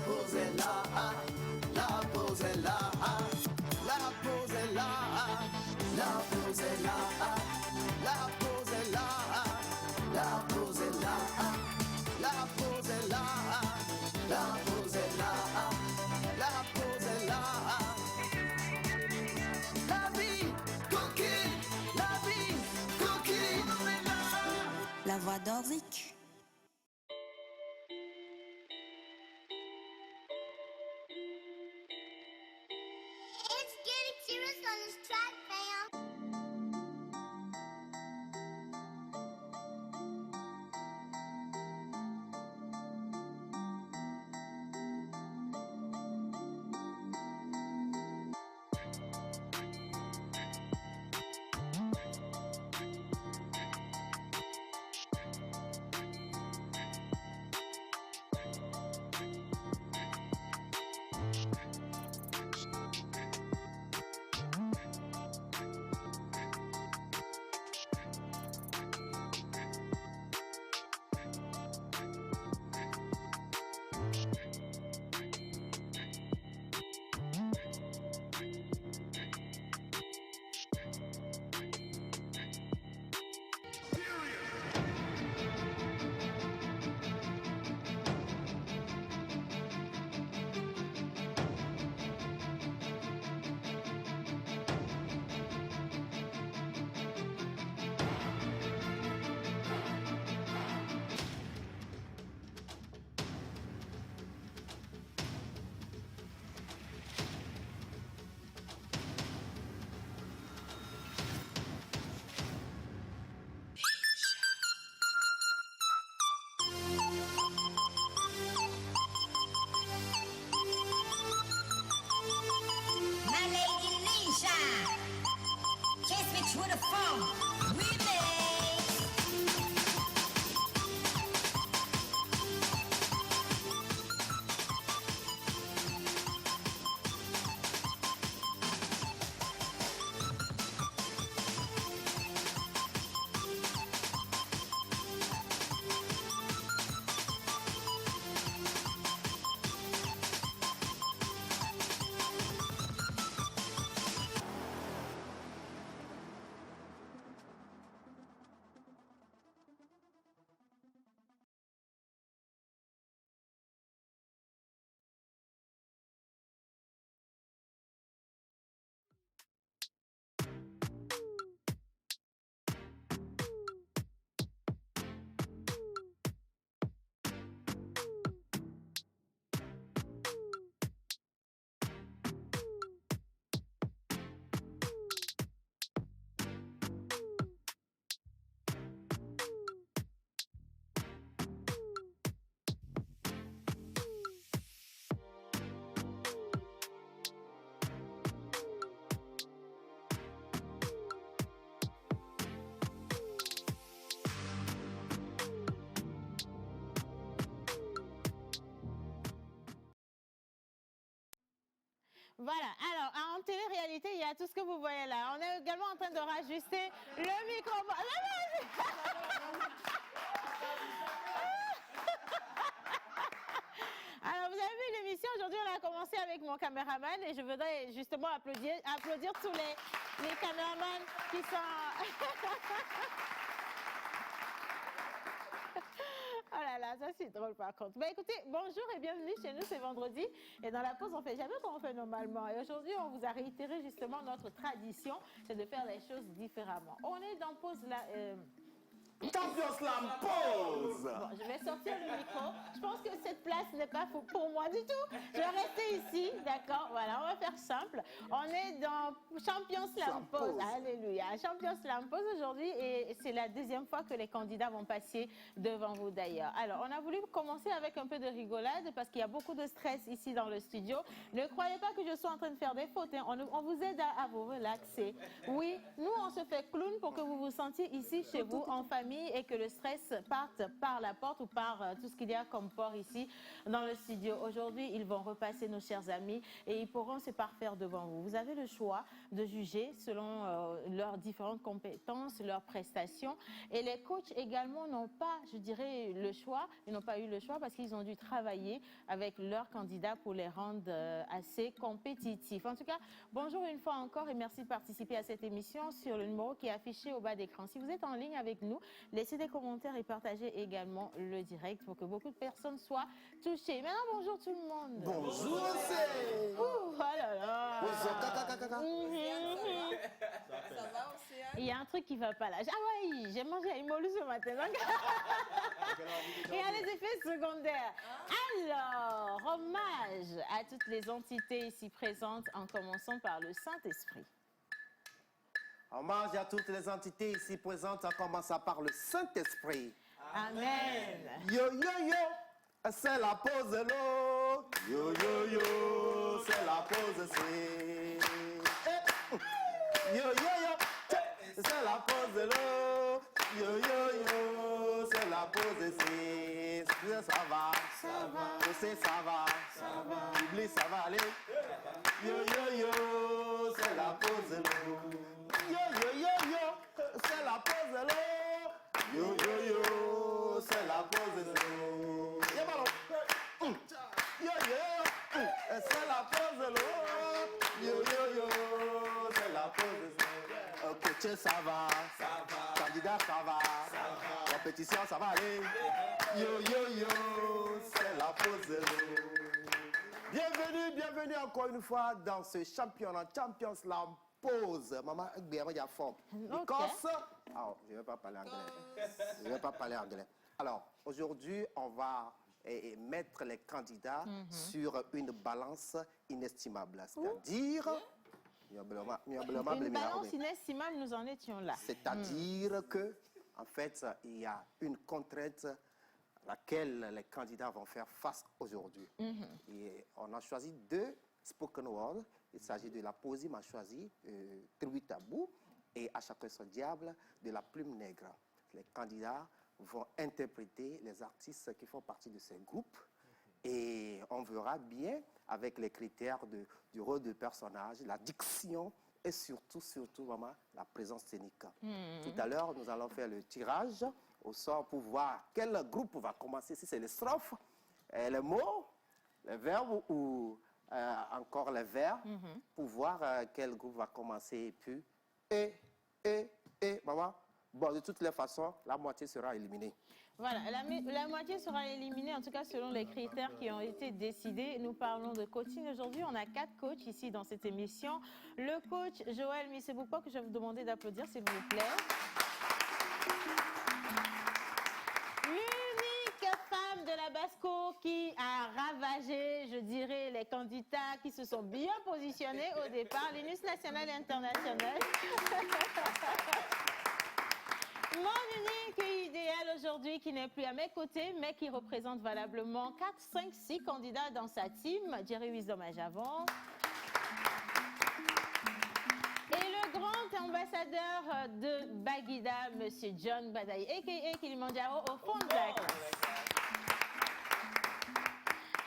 pause est là, la pause est là, la pause est là, la pause est là, la pause est là, la pause est là, la pause est là, la pause est là, la pause est là. La vie coquine, la vie coquine. La voix d'Orzik. It's getting serious on this track, fam. My lady Nisha. Kiss me to the phone. Remix. Voilà, alors en télé-réalité, il y a tout ce que vous voyez là. On est également en train de rajuster le micro. Alors, vous avez vu l'émission, aujourd'hui, on a commencé avec mon caméraman et je voudrais justement applaudir tous les caméramans qui sont... Oh là là, ça c'est drôle par contre. Bah écoutez, bonjour et bienvenue chez nous, c'est vendredi. Et dans la pause, on fait jamais comme on fait normalement. Et aujourd'hui, on vous a réitéré justement notre tradition, c'est de faire les choses différemment. On est dans pause là... Champion Slam pause. Bon, je vais sortir le micro. Je pense que cette place n'est pas pour moi du tout. Je vais rester ici, d'accord? Voilà, on va faire simple. On est dans Champion Slam pause. Alléluia. Champion Slam pause aujourd'hui et c'est la deuxième fois que les candidats vont passer devant vous d'ailleurs. Alors, on a voulu commencer avec un peu de rigolade parce qu'il y a beaucoup de stress ici dans le studio. Ne croyez pas que je sois en train de faire des fautes. Hein. On vous aide à vous relaxer. Oui, nous, on se fait clown pour que vous vous sentiez ici chez vous en famille. amis et que le stress parte par la porte ou par tout ce qu'il y a comme port ici dans le studio. Aujourd'hui, ils vont repasser nos chers amis et ils pourront se parfaire devant vous. Vous avez le choix de juger selon leurs différentes compétences, leurs prestations. Et les coachs également n'ont pas, je dirais, le choix. Ils n'ont pas eu le choix parce qu'ils ont dû travailler avec leurs candidats pour les rendre assez compétitifs. En tout cas, bonjour une fois encore et merci de participer à cette émission sur le numéro qui est affiché au bas d'écran. Si vous êtes en ligne avec nous, laissez des commentaires et partagez également le direct pour que beaucoup de personnes soient touchées. Maintenant, bonjour tout le monde. Bonjour, c'est... Oh là là. Ça va, Océane? Il y a un truc qui ne va pas là. Ah oui, j'ai mangé un molu ce matin. Donc... Il y a les effets secondaires. Alors, hommage à toutes les entités ici présentes en commençant par le Saint-Esprit. Hommage à toutes les entités ici présentes, en commençant par le Saint-Esprit. Amen. Yo, yo, yo, c'est la pause de l'eau. Yo, yo, yo, c'est la pause, c'est... Yo, yo, yo, c'est la pause de l'eau. Yo, yo, yo, c'est la pause, c'est... Ça va, je sais, ça va. Oublie, ça va aller. Yo, yo, yo, c'est la pause de l'eau. Yo, yo, yo, yo, c'est la pause de l'eau. Yo, yo, yo, c'est la pause de l'eau. Yo, ballon. Yo, yo, c'est la pause de l'eau. Yo, yo, yo, c'est la pause de l'eau. Coach, ça va. Candidat, ça va. Compétition, ça va aller. Yo, yo, yo, c'est la pause de l'eau. Bienvenue encore une fois dans ce championnat Champions Slam pause. Maman, il y a forme. Because, je ne vais pas parler anglais. Alors, aujourd'hui, on va mettre les candidats sur une balance inestimable. C'est-à-dire... Une balance inestimable, nous en étions là. C'est-à-dire que, en fait, il y a une contrainte à laquelle les candidats vont faire face aujourd'hui. Et on a choisi 2 spoken words. Il s'agit de la poésie, on a choisi Tribu Tabou et À chacun son diable de la Plume Nègre. Les candidats vont interpréter les artistes qui font partie de ces groupes et on verra bien avec les critères du rôle de personnage, la diction et surtout, vraiment, la présence scénique. Tout à l'heure, nous allons faire le tirage au sort pour voir quel groupe va commencer, si c'est les strophes, les mots, les verbes ou encore les vers, pour voir quel groupe va commencer. Et puis, maman, bon, de toutes les façons, la moitié sera éliminée. Voilà, la moitié sera éliminée, en tout cas selon les critères qui ont été décidés. Nous parlons de coaching aujourd'hui. On a 4 coachs ici dans cette émission. Le coach Joël Misseboupo, que je vais vous demander d'applaudir, s'il vous plaît. L'unique femme de la Basco qui a ravagé, je dirais, les candidats qui se sont bien positionnés au départ, l'UNIS nationale et internationale. Mon unique idéal aujourd'hui qui n'est plus à mes côtés, mais qui représente valablement 4, 5, 6 candidats dans sa team, Jerry Wisdom à Javon. Et le grand ambassadeur de Baguida, M. John Badaï, a.k.a. Kilimanjaro, au fond de la classe.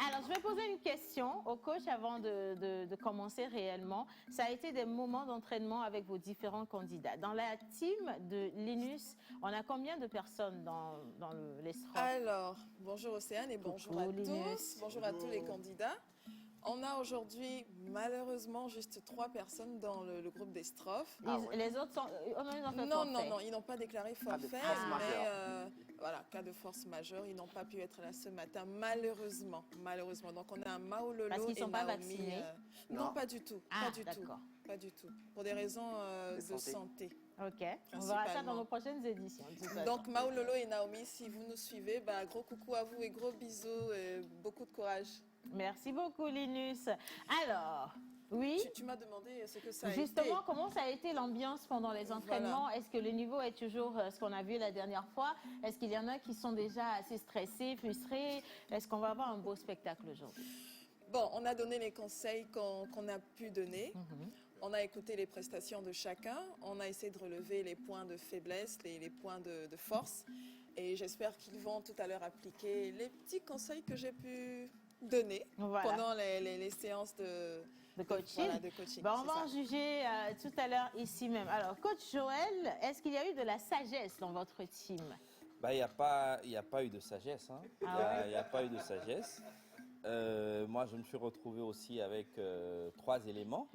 Alors, je vais poser une question au coach avant de commencer réellement. Ça a été des moments d'entraînement avec vos différents candidats. Dans la team de Linus, on a combien de personnes dans les strophes? Alors, bonjour Océane et bonjour à tous. Bonjour à tous les candidats. On a aujourd'hui, malheureusement, juste 3 personnes dans le groupe des strophes. Les autres sont... Non, ils n'ont pas déclaré forfait, mais voilà, cas de force majeure, ils n'ont pas pu être là ce matin, malheureusement. Donc on a un Maololo Parce qu'ils ne sont pas Naomi, vaccinés non, pas du tout. Pas du tout. Pour des raisons de santé. Ok, on verra ça dans nos prochaines éditions. Donc Maololo et Naomi, si vous nous suivez, gros coucou à vous et gros bisous et beaucoup de courage. Merci beaucoup, Linus. Alors, oui. Tu m'as demandé ce que ça a Justement, été. comment ça a été l'ambiance pendant les entraînements? Voilà. Est-ce que le niveau est toujours ce qu'on a vu la dernière fois? Est-ce qu'il y en a qui sont déjà assez stressés, frustrés? Est-ce qu'on va avoir un beau spectacle aujourd'hui? Bon, on a donné les conseils qu'on a pu donner. On a écouté les prestations de chacun. On a essayé de relever les points de faiblesse, les points de force. Et j'espère qu'ils vont tout à l'heure appliquer les petits conseils que j'ai pu donner pendant les séances de coaching. Voilà, de coaching. On va en juger tout à l'heure ici même. Alors, coach Joël, est-ce qu'il y a eu de la sagesse dans votre team? Il n'y a pas eu de sagesse. Hein. Il n'y a pas eu de sagesse. Moi, je me suis retrouvé aussi avec 3 éléments.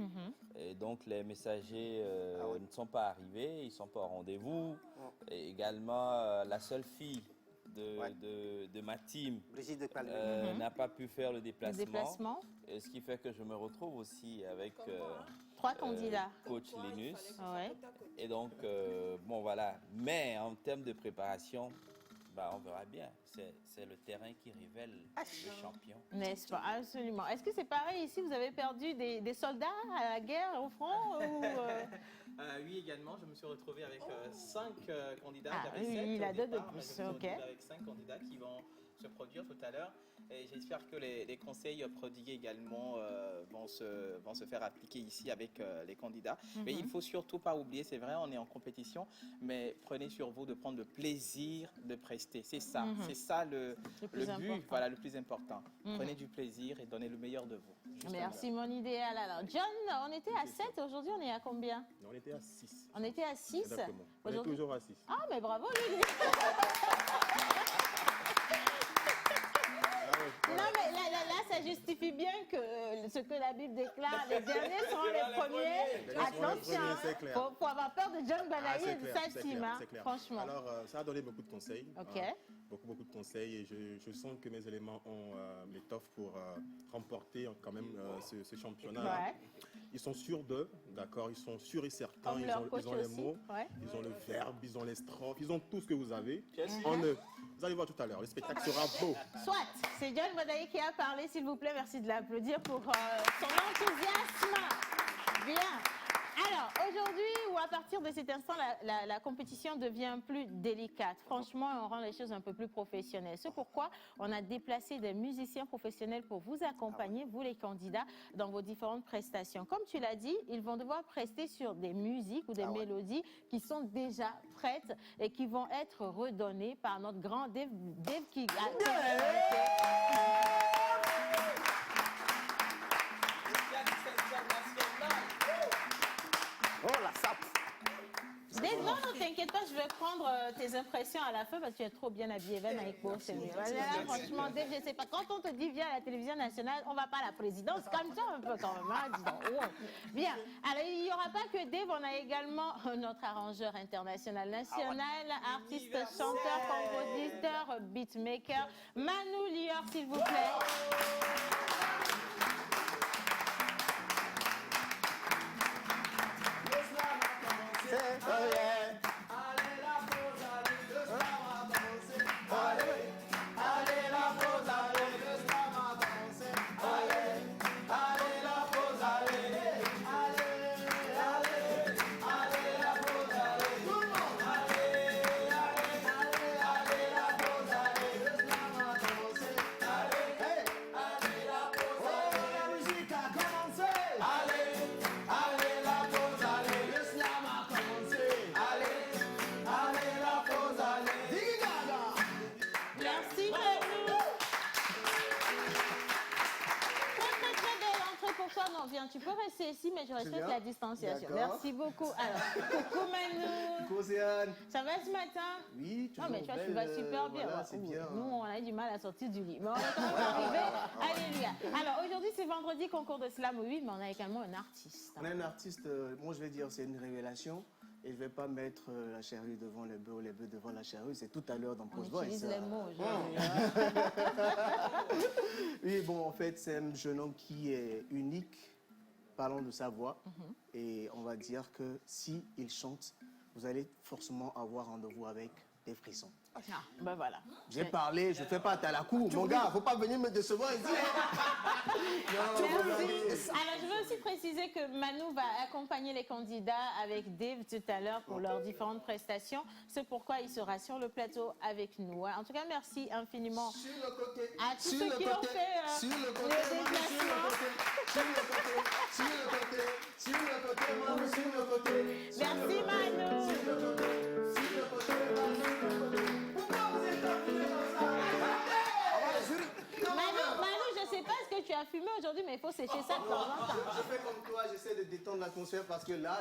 Et donc, les messagers ne sont pas arrivés, ils ne sont pas au rendez-vous. Et également, la seule fille de ma team n'a pas pu faire le déplacement. Et ce qui fait que je me retrouve aussi avec 3 candidats. Coach Linus. Ouais. Et donc, bon voilà. Mais en termes de préparation, on verra bien. C'est le terrain qui révèle le champion. N'est-ce pas? Absolument. Est-ce que c'est pareil ici? Vous avez perdu des soldats à la guerre, au front ou, Oui, également. Je me suis retrouvé avec 5 candidats. Il a 2 de plus. Je me suis retrouvé avec 5 candidats qui vont se produire tout à l'heure. Et j'espère que les conseils prodigués également vont se faire appliquer ici avec les candidats. Mais il ne faut surtout pas oublier, c'est vrai, on est en compétition, mais prenez sur vous de prendre le plaisir de prester. C'est ça, c'est ça le but, voilà, le plus important. Prenez du plaisir et donnez le meilleur de vous. Merci, mon idéal. Alors, John, on était à 7, aujourd'hui on est à combien? On était à 6. On était à 6? Exactement. On est toujours à 6. Ah, mais bravo, Lily. Non, mais là, ça justifie bien que ce que la Bible déclare, les derniers seront les premiers. Attention, faut avoir peur de John Balaï et de sa team, franchement. Alors, ça a donné beaucoup de conseils. Ok. Beaucoup de conseils et je sens que mes éléments ont l'étoffe pour remporter quand même ce championnat. Ouais. Ils sont sûrs d'eux, d'accord, ils sont sûrs et certains, ils ont les mots, ils ont le verbe, ils ont les strophes, ils ont tout ce que vous avez en eux. Vous allez voir tout à l'heure, le spectacle sera beau. Soit, c'est John Badaï qui a parlé, s'il vous plaît, merci de l'applaudir pour son enthousiasme. Bien. Alors, aujourd'hui, ou à partir de cet instant, la compétition devient plus délicate. Franchement, on rend les choses un peu plus professionnelles. C'est pourquoi on a déplacé des musiciens professionnels pour vous accompagner, vous les candidats, dans vos différentes prestations. Comme tu l'as dit, ils vont devoir prester sur des musiques ou des mélodies qui sont déjà prêtes et qui vont être redonnées par notre grand Dave qui Oh la sape! Dave, non, t'inquiète pas, je vais prendre tes impressions à la fin parce que tu es trop bien habillé, Ben avec beau, c'est mieux. Franchement, Dave, je sais pas, quand on te dit viens à la télévision nationale, on va pas à la présidence, calme-toi un peu quand même, hein, dis donc. Oh. Bien, alors il n'y aura pas que Dave, on a également notre arrangeur international national, artiste, chanteur, compositeur, beatmaker, Manu Lior, s'il vous plaît. Tu peux rester ici, mais je respecte la distanciation. Merci beaucoup. Alors, coucou Manu. Coucou Océane. Ça va ce matin? Oui, toujours. Non, mais tu vas super bien. Voilà, c'est bien. Nous, on a eu du mal à sortir du lit. Mais on est quand même arrivé. Alléluia. Alors, aujourd'hui, c'est vendredi, concours de slam, oui, mais on a également un artiste. On a un artiste, moi je vais dire, c'est une révélation. Et je ne vais pas mettre la charrue devant les bœufs ou les bœufs devant la charrue. C'est tout à l'heure dans Post Voice. On utilise les mots aujourd'hui. Oui, bon, en fait, c'est un jeune homme qui est unique. Parlons de sa voix. Et on va dire que si il chante, vous allez forcément avoir rendez-vous avec des frissons. Ah, ben voilà. J'ai parlé, je ne fais pas à la cour. Mon gars, il ne faut pas venir me décevoir ici. Alors, je veux aussi préciser que Manu va accompagner les candidats avec Dave tout à l'heure pour leurs différentes prestations. C'est pourquoi il sera sur le plateau avec nous. En tout cas, merci infiniment à tous ceux qui ont fait le déplacement. Sur le côté. aujourd'hui, mais il faut sécher ça de temps en temps. Je fais comme toi, j'essaie de détendre l'atmosphère parce que là,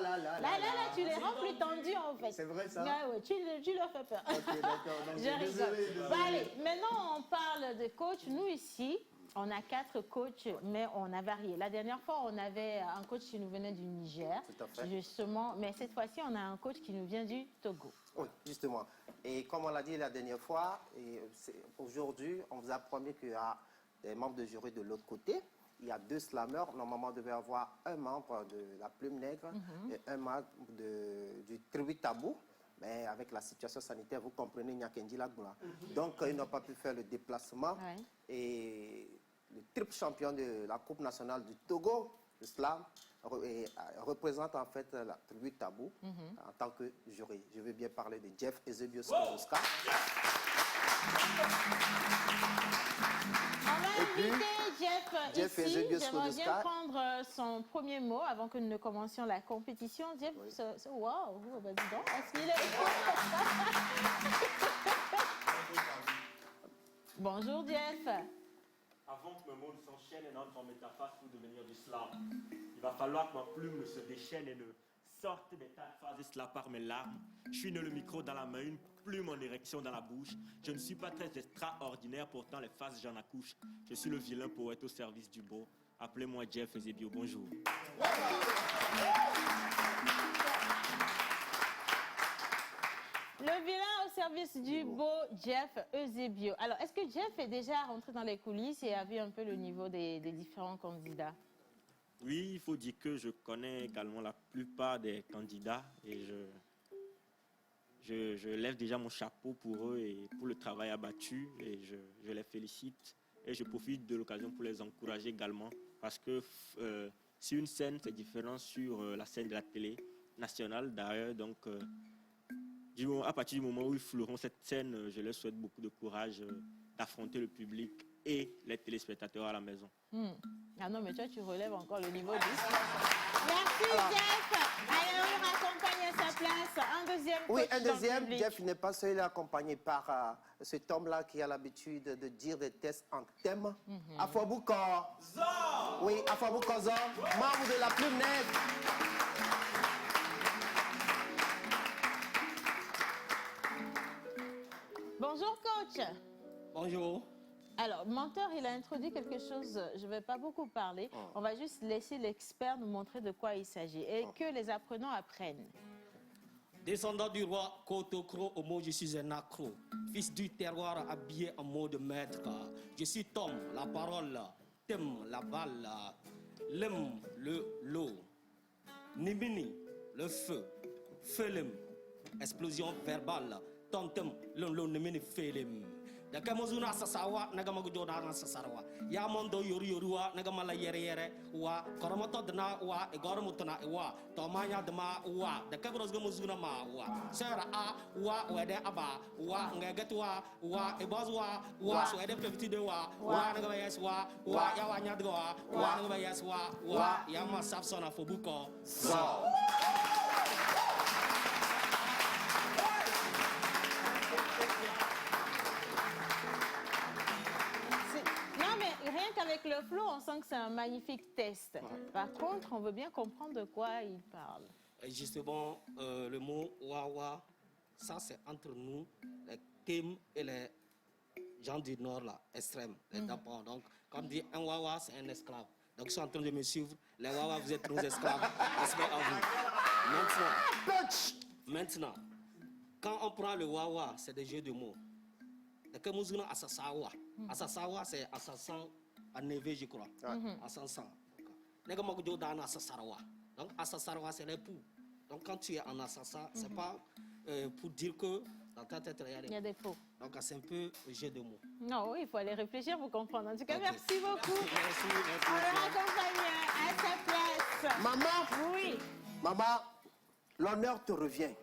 tu les rends plus tendus en fait. C'est vrai ça? Ouais, tu leur fais peur. Ok, d'accord. Donc, Je rigole. désolé. Bon, allez, maintenant on parle de coach. Nous ici, on a 4 coachs, mais on a varié. La dernière fois, on avait un coach qui nous venait du Niger. Tout à fait. Justement, mais cette fois-ci, on a un coach qui nous vient du Togo. Oui, justement. Et comme on l'a dit la dernière fois, aujourd'hui, on vous a promis qu'il y a des membres de jury de l'autre côté. Il y a 2 slammers. Normalement, on devait avoir un membre de la Plume Nègre et un membre du Tribu Tabou. Mais avec la situation sanitaire, vous comprenez, il n'y a qu'un Dilagboula. Donc, ils n'ont pas pu faire le déplacement. Ouais. Et le triple champion de la Coupe nationale du Togo, le slam, représente en fait la tribu Tabou en tant que jury. Je veux bien parler de Jeff Eusebios Kozoska. On va inviter Jeff ici. Eusebios J'aimerais bien Kozoska. prendre son premier mot avant que nous ne commencions la compétition. Jeff, wow, bah dis donc, est-ce qu'il est... Bonjour Jeff. Avant que mes mots ne s'enchaînent et n'entrent en métaphase pour devenir du slam, il va falloir que ma plume ne se déchaîne et ne sorte des tas de phrases cela par mes larmes. Je suis né le micro dans la main, une plume en érection dans la bouche. Je ne suis pas très extraordinaire, pourtant les phases j'en accouche. Je suis le vilain poète au service du beau. Appelez-moi Jeff Ezebio, bonjour. Le vilain au service du beau Jeff Eusebio. Alors, est-ce que Jeff est déjà rentré dans les coulisses et a vu un peu le niveau des différents candidats? Oui, il faut dire que je connais également la plupart des candidats et je lève déjà mon chapeau pour eux et pour le travail abattu et je les félicite. Et je profite de l'occasion pour les encourager également parce que sur une scène, c'est différent sur la scène de la télé nationale d'ailleurs. Donc, à partir du moment où ils floueront cette scène, je leur souhaite beaucoup de courage d'affronter le public et les téléspectateurs à la maison. Ah non, mais toi, tu relèves encore le niveau du... Merci, Jeff. Allez, on le raccompagne à sa place. Un deuxième coach. Oui, un dans le deuxième. public. Jeff n'est pas seul, il est accompagné par cet homme-là qui a l'habitude de dire des tests en thème. Afwabuko. Oui, Afwabuko Zor, membre de la Plume Nègre. Bonjour, coach. Bonjour. Alors, Menteur, il a introduit quelque chose, je ne vais pas beaucoup parler. On va juste laisser l'expert nous montrer de quoi il s'agit et que les apprenants apprennent. Descendant du roi Kotokro, au mot je suis un accro. Fils du terroir habillé en mot de maître. Je suis Tom, la parole. Tem, la balle. Lem, le lot. Nimini, le feu. Felim, explosion verbale. Tontem, le nimini felim. Dakamozuna sasawa nagamagujoda na sasarwa ya mondo yori yorua nagamala yere yere wa koromoto dna wa egoromutna wa tomanya dma wa dakabrosgamozuna ma wa sera a wa wede aba wa ngagatwa wa ebozwa wa so ede peviti de wa nagama yes wa ya wanya dgo wa nagama yes wa ya ma sapsona fobuko so. Rien qu'avec le flow, on sent que c'est un magnifique test. Par contre, on veut bien comprendre de quoi il parle. Et justement, le mot wawa, ça c'est entre nous, les Tim et les gens du Nord, là, extrêmes, les Dapans. Donc, quand on dit un wawa, c'est un esclave. Donc, ils sont en train de me suivre. Les wawa, vous êtes nos esclaves. Respect à vous. Maintenant, quand on prend le wawa, c'est des jeux de mots. Asasawa. Asasawa, c'est assassin à Neve, je crois. Assassin. Donc, Assasarwa, c'est l'époux. Donc, quand tu es en assassin, c'est pas pour dire que dans ta tête, il y a des faux. Donc, c'est un peu le jeu de mots. Non, oui, il faut aller réfléchir pour comprendre. En tout cas, merci beaucoup. Merci. On le raccompagne à sa place. Maman. Oui. Maman, l'honneur te revient.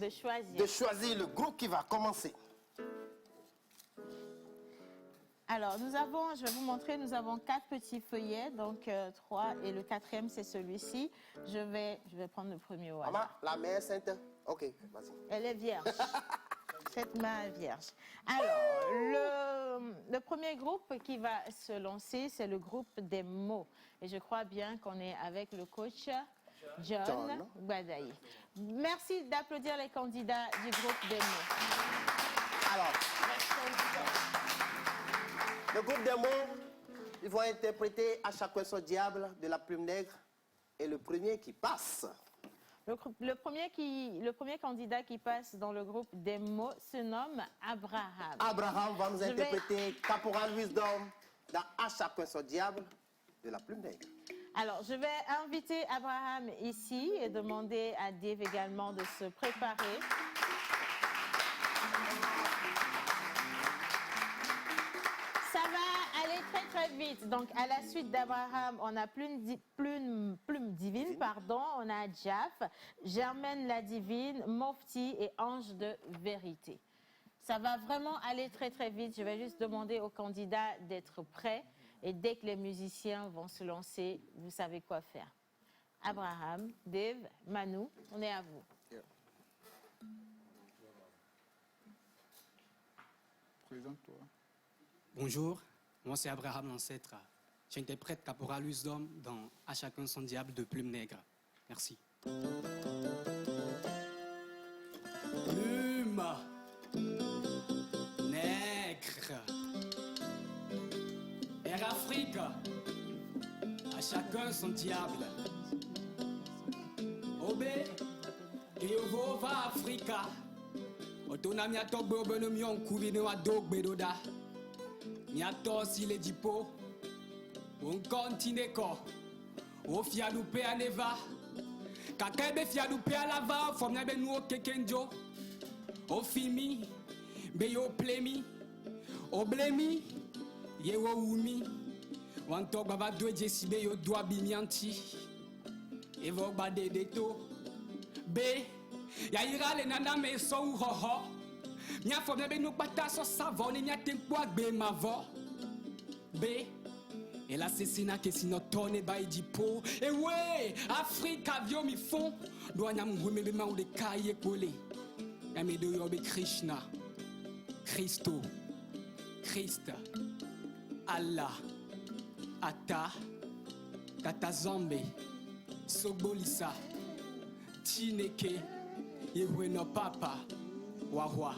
De choisir. De choisir le groupe qui va commencer. Alors, je vais vous montrer, nous avons 4 petits feuillets, donc 3, et le 4e, c'est celui-ci. Je vais prendre le premier au hasard. Maman, la mère sainte. Ok, vas-y. Elle est vierge. cette main vierge. Alors, le premier groupe qui va se lancer, c'est le groupe des mots. Et je crois bien qu'on est avec le coach John Gbadaye. Merci d'applaudir les candidats du groupe des mots. Alors, le groupe des mots, ils vont interpréter à chacun son diable de la plume nègre. Et le premier qui passe. Le premier candidat qui passe dans le groupe des mots se nomme Abraham. Abraham va nous interpréter Caporal Wisdom dans À chacun son diable de la plume nègre. Alors, je vais inviter Abraham ici et demander à Dave également de se préparer. Ça va aller très très vite. Donc, à la suite d'Abraham, on a Plume Divine, pardon. On a Jaf, Germaine la Divine, Mofti et Ange de Vérité. Ça va vraiment aller très très vite. Je vais juste demander aux candidats d'être prêts. Et dès que les musiciens vont se lancer, vous savez quoi faire. Abraham, Dave, Manu, on est à vous. Présente-toi. Bonjour, moi c'est Abraham l'ancêtre. J'interprète Caporal Wisdom dans À chacun son diable de Plume Nègre. Merci. Plume nègre. Air Afrique. À chacun son diable. Obé. Yovo va Africa. Otona miato bobono mion kuvino adog bedoda. Miato si le dipo. On continue ko. O fialupe aneva. Kakebe fialupe alava. Fomna be nou kekenjo. O fimi. Be yo plemi. O blemi. Ye wo umi. Wanto baba dwe jesibe yo dwa bimianti. Evo bade deto. Be. Ya ira le nana me so ho. Mia fomna be nou pata so savone mia tempo agbe mavo. Be. Et l'assassinat que si notre tonne ba dipo. Et ouais, Afrique avion mi fond. Doanya moume be ma ou de kaye kole. Ya me do yobe Krishna. Christo. Christ. Allah. Ata. Tata Zambe. Sobolisa. Tineke. Yeweno Papa. Wahwa.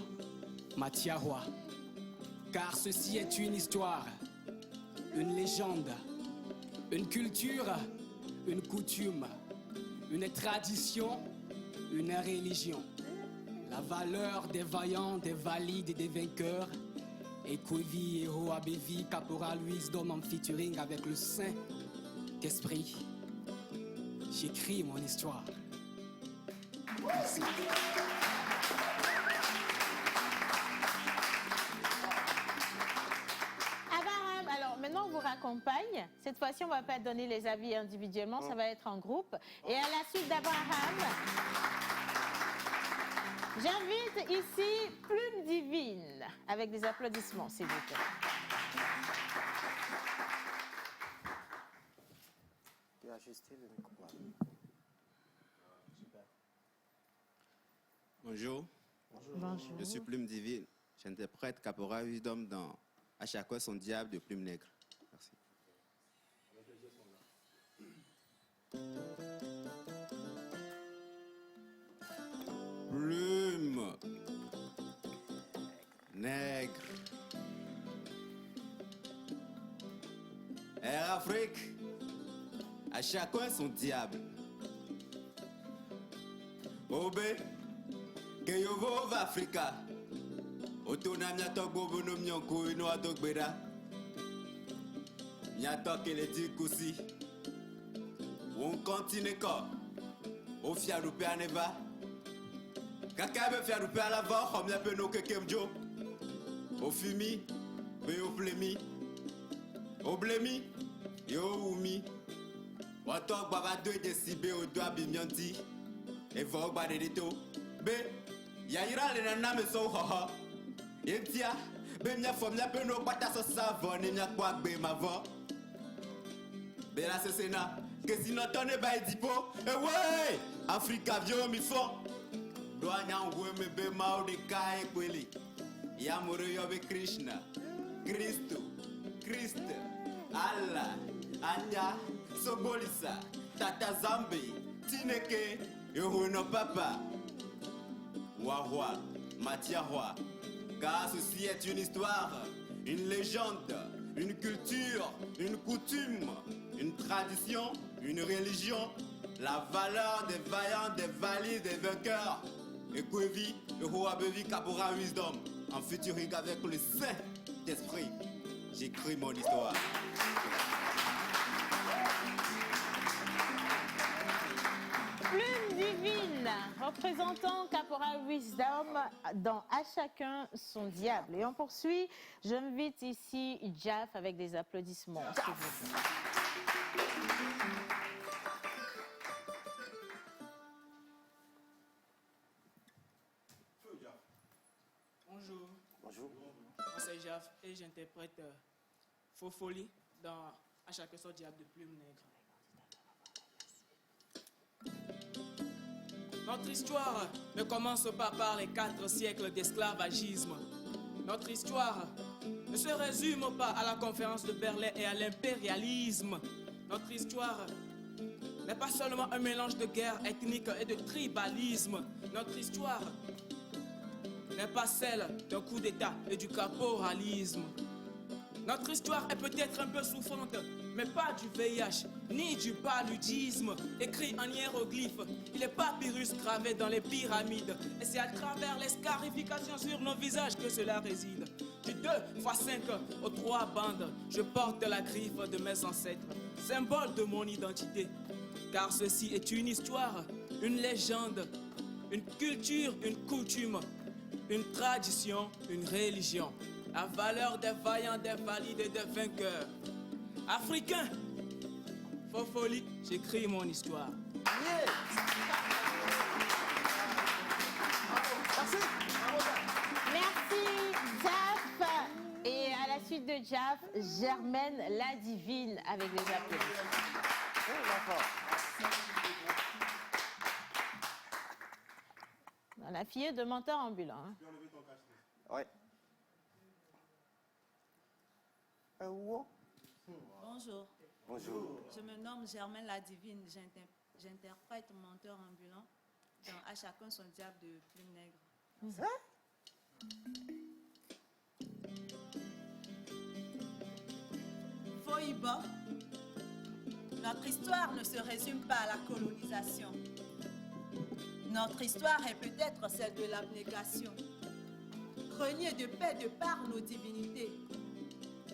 Matiahwa. Car ceci est une histoire. Une légende, une culture, une coutume, une tradition, une religion. La valeur des vaillants, des valides et des vainqueurs. Ekovi, Héro, Abevi, Caporal Wisdom en featuring avec le Saint-Esprit. J'écris mon histoire. Merci. Maintenant, on vous raccompagne. Cette fois-ci, on ne va pas donner les avis individuellement, ça va être en groupe. Et à la suite d'Abraham, j'invite ici Plume Divine, avec des applaudissements, s'il vous plaît. Tu as ajusté le micro. Bonjour. Bonjour. Je suis Plume Divine. J'interprète Caporal Wisdom dans À chacun son diable de Plume Nègre. Merci. Plume nègre. Air Afrique. À chacun son diable. Obé. Keyovo va Africa. Otona miato bobono mionko ino adogbera. Miato kele dikusi. On continue ko. O fiarupe aneva. Kakabe fiarupe alava, homya peno kekemjo. O fumi, be o plemi. O blemi, yo umi. Wato baba dwe desibe o doa bimyanti. E vog badedito. Be, ya ira le nana me so ho. Yentia, be mia fo mia peno bata so savone mia kwa gbe mavo. Be la sesena, que si no tone ba dipo, e ouais, Africa vio mi fo. Doanya Wemebe Maudika Equili. Yamuru Yobe Krishna. Christo. Christ. Allah. Anya. Sobolisa. Tata Zambi. Tineke. Yohuno Papa. Wahwa. Matiahwa. Car ceci est une histoire, une légende, une culture, une coutume, une tradition, une religion, la valeur des vaillants, des valides, des vainqueurs. Et Kwevi, le Hoabevi Kapora Wisdom, en featuring avec le Saint-Esprit. J'écris mon histoire. Plume divine, représentant Caporal Wisdom dans À chacun son diable. Et on poursuit. J'invite ici Jaf avec des applaudissements. s'il vous plaît. Bonjour. Bonjour. Moi c'est Jaf et j'interprète Fofoli dans À chacun son diable de Plume Nègre. Notre histoire ne commence pas par les 4 siècles d'esclavagisme. Notre histoire ne se résume pas à la conférence de Berlin et à l'impérialisme. Notre histoire n'est pas seulement un mélange de guerre ethnique et de tribalisme. Notre histoire n'est pas celle d'un coup d'État et du caporalisme. Notre histoire est peut-être un peu souffrante, mais pas du VIH, ni du paludisme. Écrit en hiéroglyphes, il est papyrus gravé dans les pyramides. Et c'est à travers les scarifications sur nos visages que cela réside. Du 2 x 5 aux 3 bandes, je porte la griffe de mes ancêtres, symbole de mon identité. Car ceci est une histoire, une légende, une culture, une coutume, une tradition, une religion. La valeur des vaillants, des valides et des vainqueurs. Africain, Fofoli, j'écris mon histoire. Merci, Jaf. Et à la suite de Jaf, Germaine la divine avec les applaudissements. La fille de menteur ambulant. Hein. Ouais. Bonjour. Bonjour. Je me nomme Germaine la divine. J'interprète menteur ambulant dans À chacun son diable de Plume Nègre. Foïba, notre histoire ne se résume pas à la colonisation. Notre histoire est peut-être celle de l'abnégation. Renier de paix de par nos divinités.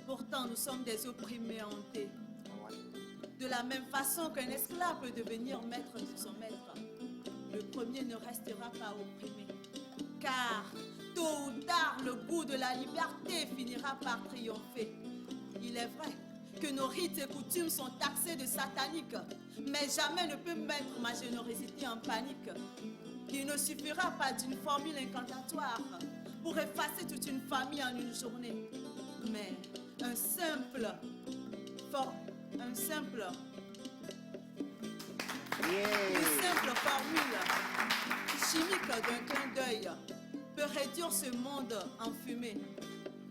Pourtant, nous sommes des opprimés hantés. De la même façon qu'un esclave peut devenir maître de son maître, le premier ne restera pas opprimé. Car, tôt ou tard, le goût de la liberté finira par triompher. Il est vrai que nos rites et coutumes sont taxés de sataniques, mais jamais ne peut mettre ma générosité en panique. Il ne suffira pas d'une formule incantatoire pour effacer toute une famille en une journée, mais une simple formule chimique d'un clin d'œil peut réduire ce monde en fumée.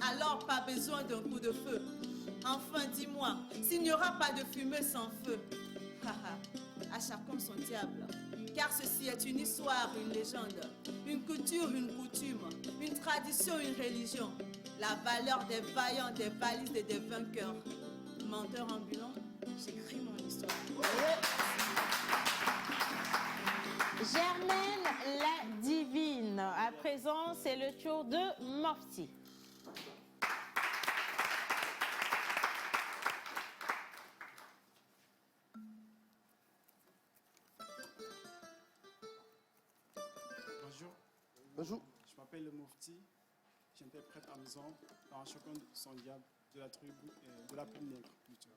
Alors pas besoin d'un coup de feu. Enfin dis-moi, s'il n'y aura pas de fumée sans feu, à chacun son diable. Car ceci est une histoire, une légende, une culture, une coutume, une tradition, une religion. La valeur des vaillants, des valides et des vainqueurs. Menteur ambulant, j'écris mon histoire. Germaine la divine. À présent, c'est le tour de Mofti. Bonjour. Bonjour. Je m'appelle le Mofti. J'interprète Hamzan dans Chacun son diable de la tribu de la Plume Nègre plutôt.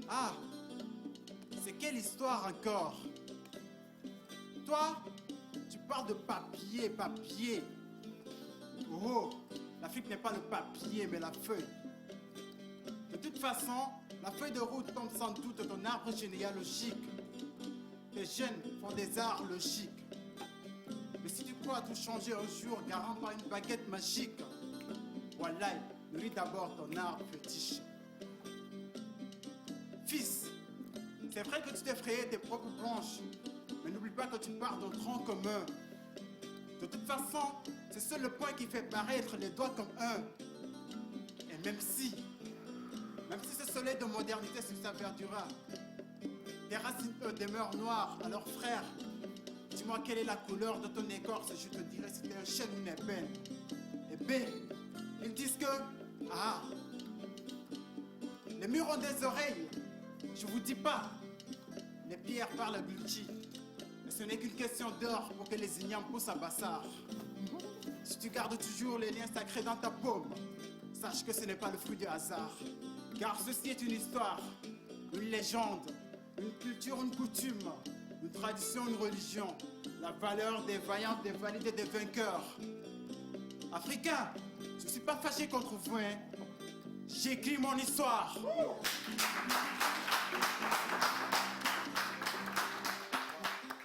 Ah, c'est quelle histoire encore? Toi, tu parles de papier, papier. Oh, l'Afrique n'est pas le papier, mais la feuille. De toute toute façon, la feuille de route tombe sans doute de ton arbre généalogique. Les jeunes font des arts logiques. Mais si tu crois tout changer un jour, garant par une baguette magique, voilà, nourris d'abord ton arbre fétiche. Fils, c'est vrai que tu t'es frayé tes propres branches, mais n'oublie pas que tu pars d'un tronc commun. De toute façon, c'est seul le point qui fait paraître les doigts comme un. Et même si ce soleil de modernité sur sa verdura, tes racines eux demeurent noires, alors frère, dis-moi quelle est la couleur de ton écorce et je te dirai si t'es un chêne ou une ébène. Et B, ils disent que, les murs ont des oreilles, je vous dis pas, les pierres parlent Gulchi. Mais ce n'est qu'une question d'or pour que les ignames poussent à Bassard. Si tu gardes toujours les liens sacrés dans ta paume, sache que ce n'est pas le fruit du hasard. Car ceci est une histoire, une légende, une culture, une coutume, une tradition, une religion. La valeur des vaillants, des valides et des vainqueurs. Africains, je ne suis pas fâché contre vous, hein. J'écris mon histoire.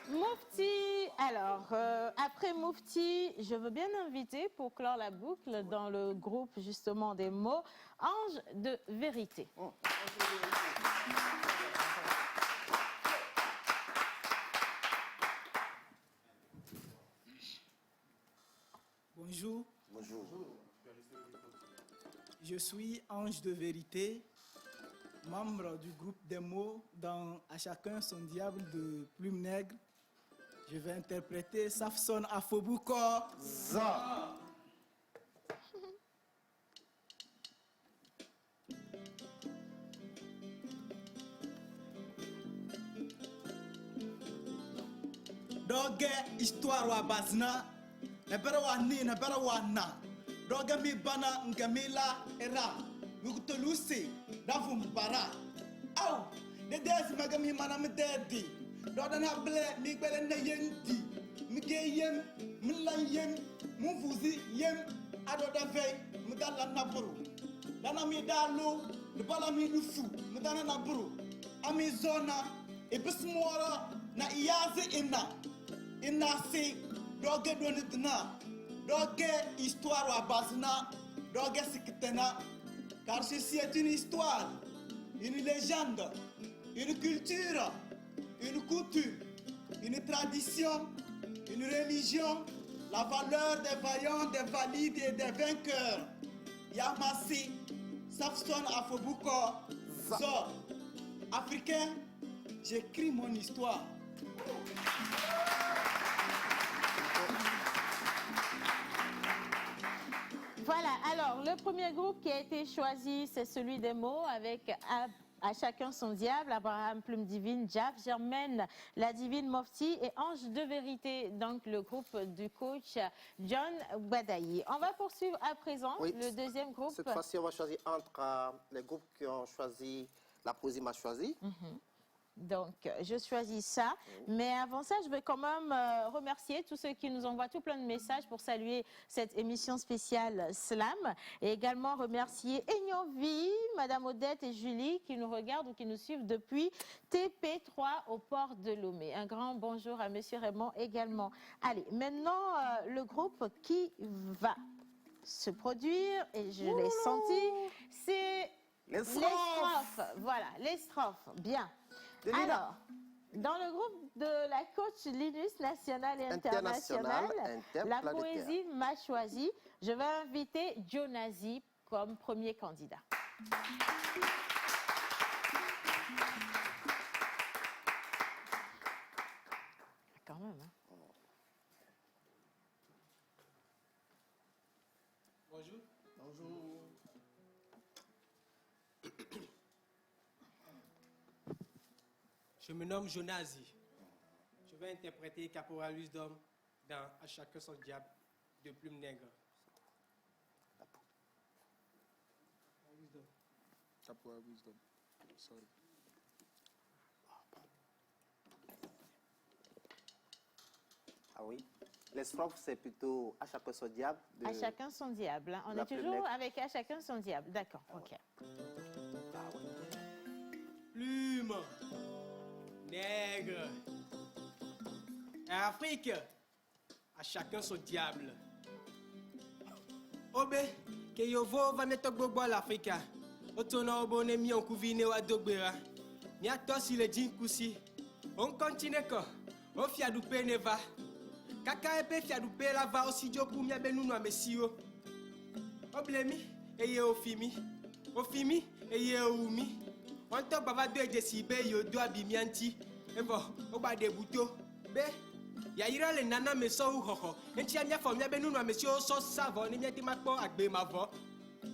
Moufti, alors, après Moufti, je veux bien inviter pour clore la boucle dans le groupe justement des mots, Ange de vérité. Bonjour. Bonjour. Je suis Ange de vérité, membre du groupe des mots dans À chacun son diable de Plume Nègre. Je vais interpréter Safson Afobouko. Za. Doge histoire wa bazna, nebere wa ni, nebere wa na. Doge mi bana ngemila era, mukutolusi, dafu mbara. Au, de desi magami mana mdedi. Doge na ble, mi gbele ne yendi. Mige yem, mlan yem, muvuzi yem, adoda vey, mdala naburu. Dana mi dalu, nbala mi nufu, mdana naburu. Ami zona, ebismora, na iyazi ina. Inasi, doge donitna, doge histoire wa basna, doge sikitena, car ceci est une histoire, une légende, une culture, une coutume, une tradition, une religion, la valeur des vaillants, des valides et des vainqueurs. Yamasi, Safson Afobouko, Zor, Africain, j'écris mon histoire. Voilà, alors le premier groupe qui a été choisi, c'est celui des mots avec À chacun son diable, Abraham Plume Divine, Jaf, Germaine, la Divine Mofti et Ange de Vérité, donc le groupe du coach John Badayi. On va poursuivre à présent le deuxième groupe. Cette fois-ci, on va choisir entre les groupes qui ont choisi, la poésie m'a choisi. Donc, je choisis ça. Mais avant ça, je vais quand même remercier tous ceux qui nous envoient tout plein de messages pour saluer cette émission spéciale Slam. Et également remercier Enyovi, Madame Odette et Julie qui nous regardent ou qui nous suivent depuis TP3 au port de Lomé. Un grand bonjour à Monsieur Raymond également. Allez, maintenant, le groupe qui va se produire, et je l'ai senti, c'est les strophes. Voilà, les strophes. Bien. Alors, dans le groupe de la coach Linus nationale et internationale, la poésie m'a choisi. Je vais inviter Jonazi comme premier candidat. Quand même, hein. Bonjour. Bonjour. Je me nomme Jonazi. Je vais interpréter Caporal Wisdom dans À chacun son diable de Plume Nègre. Caporal Wisdom. Sorry. Ah oui. Les strophes, c'est plutôt À chacun son diable. À chacun son diable. Hein. On est toujours avec À chacun son diable. D'accord, ok. plume, nègre. Et Afrique, à chacun son diable. Obe, que yovo va mettre gbogbo l'Afrique. Otono obone mi on kuvine wa dogbera. Ni atos il dit kusi. On continue ko. On fia du peneva. Kaka epe fia du pe la va aussi joku mi abenu no mesio. Oblemi eye ofimi. Ofimi eye oumi. On to baba do ejesibe yo do abimianti. Evo, oba de buto. Be ya ira le nana me so hoho. Enti amia fo mi abenu no mesio so savo ni mi ti makpo agbe mavo.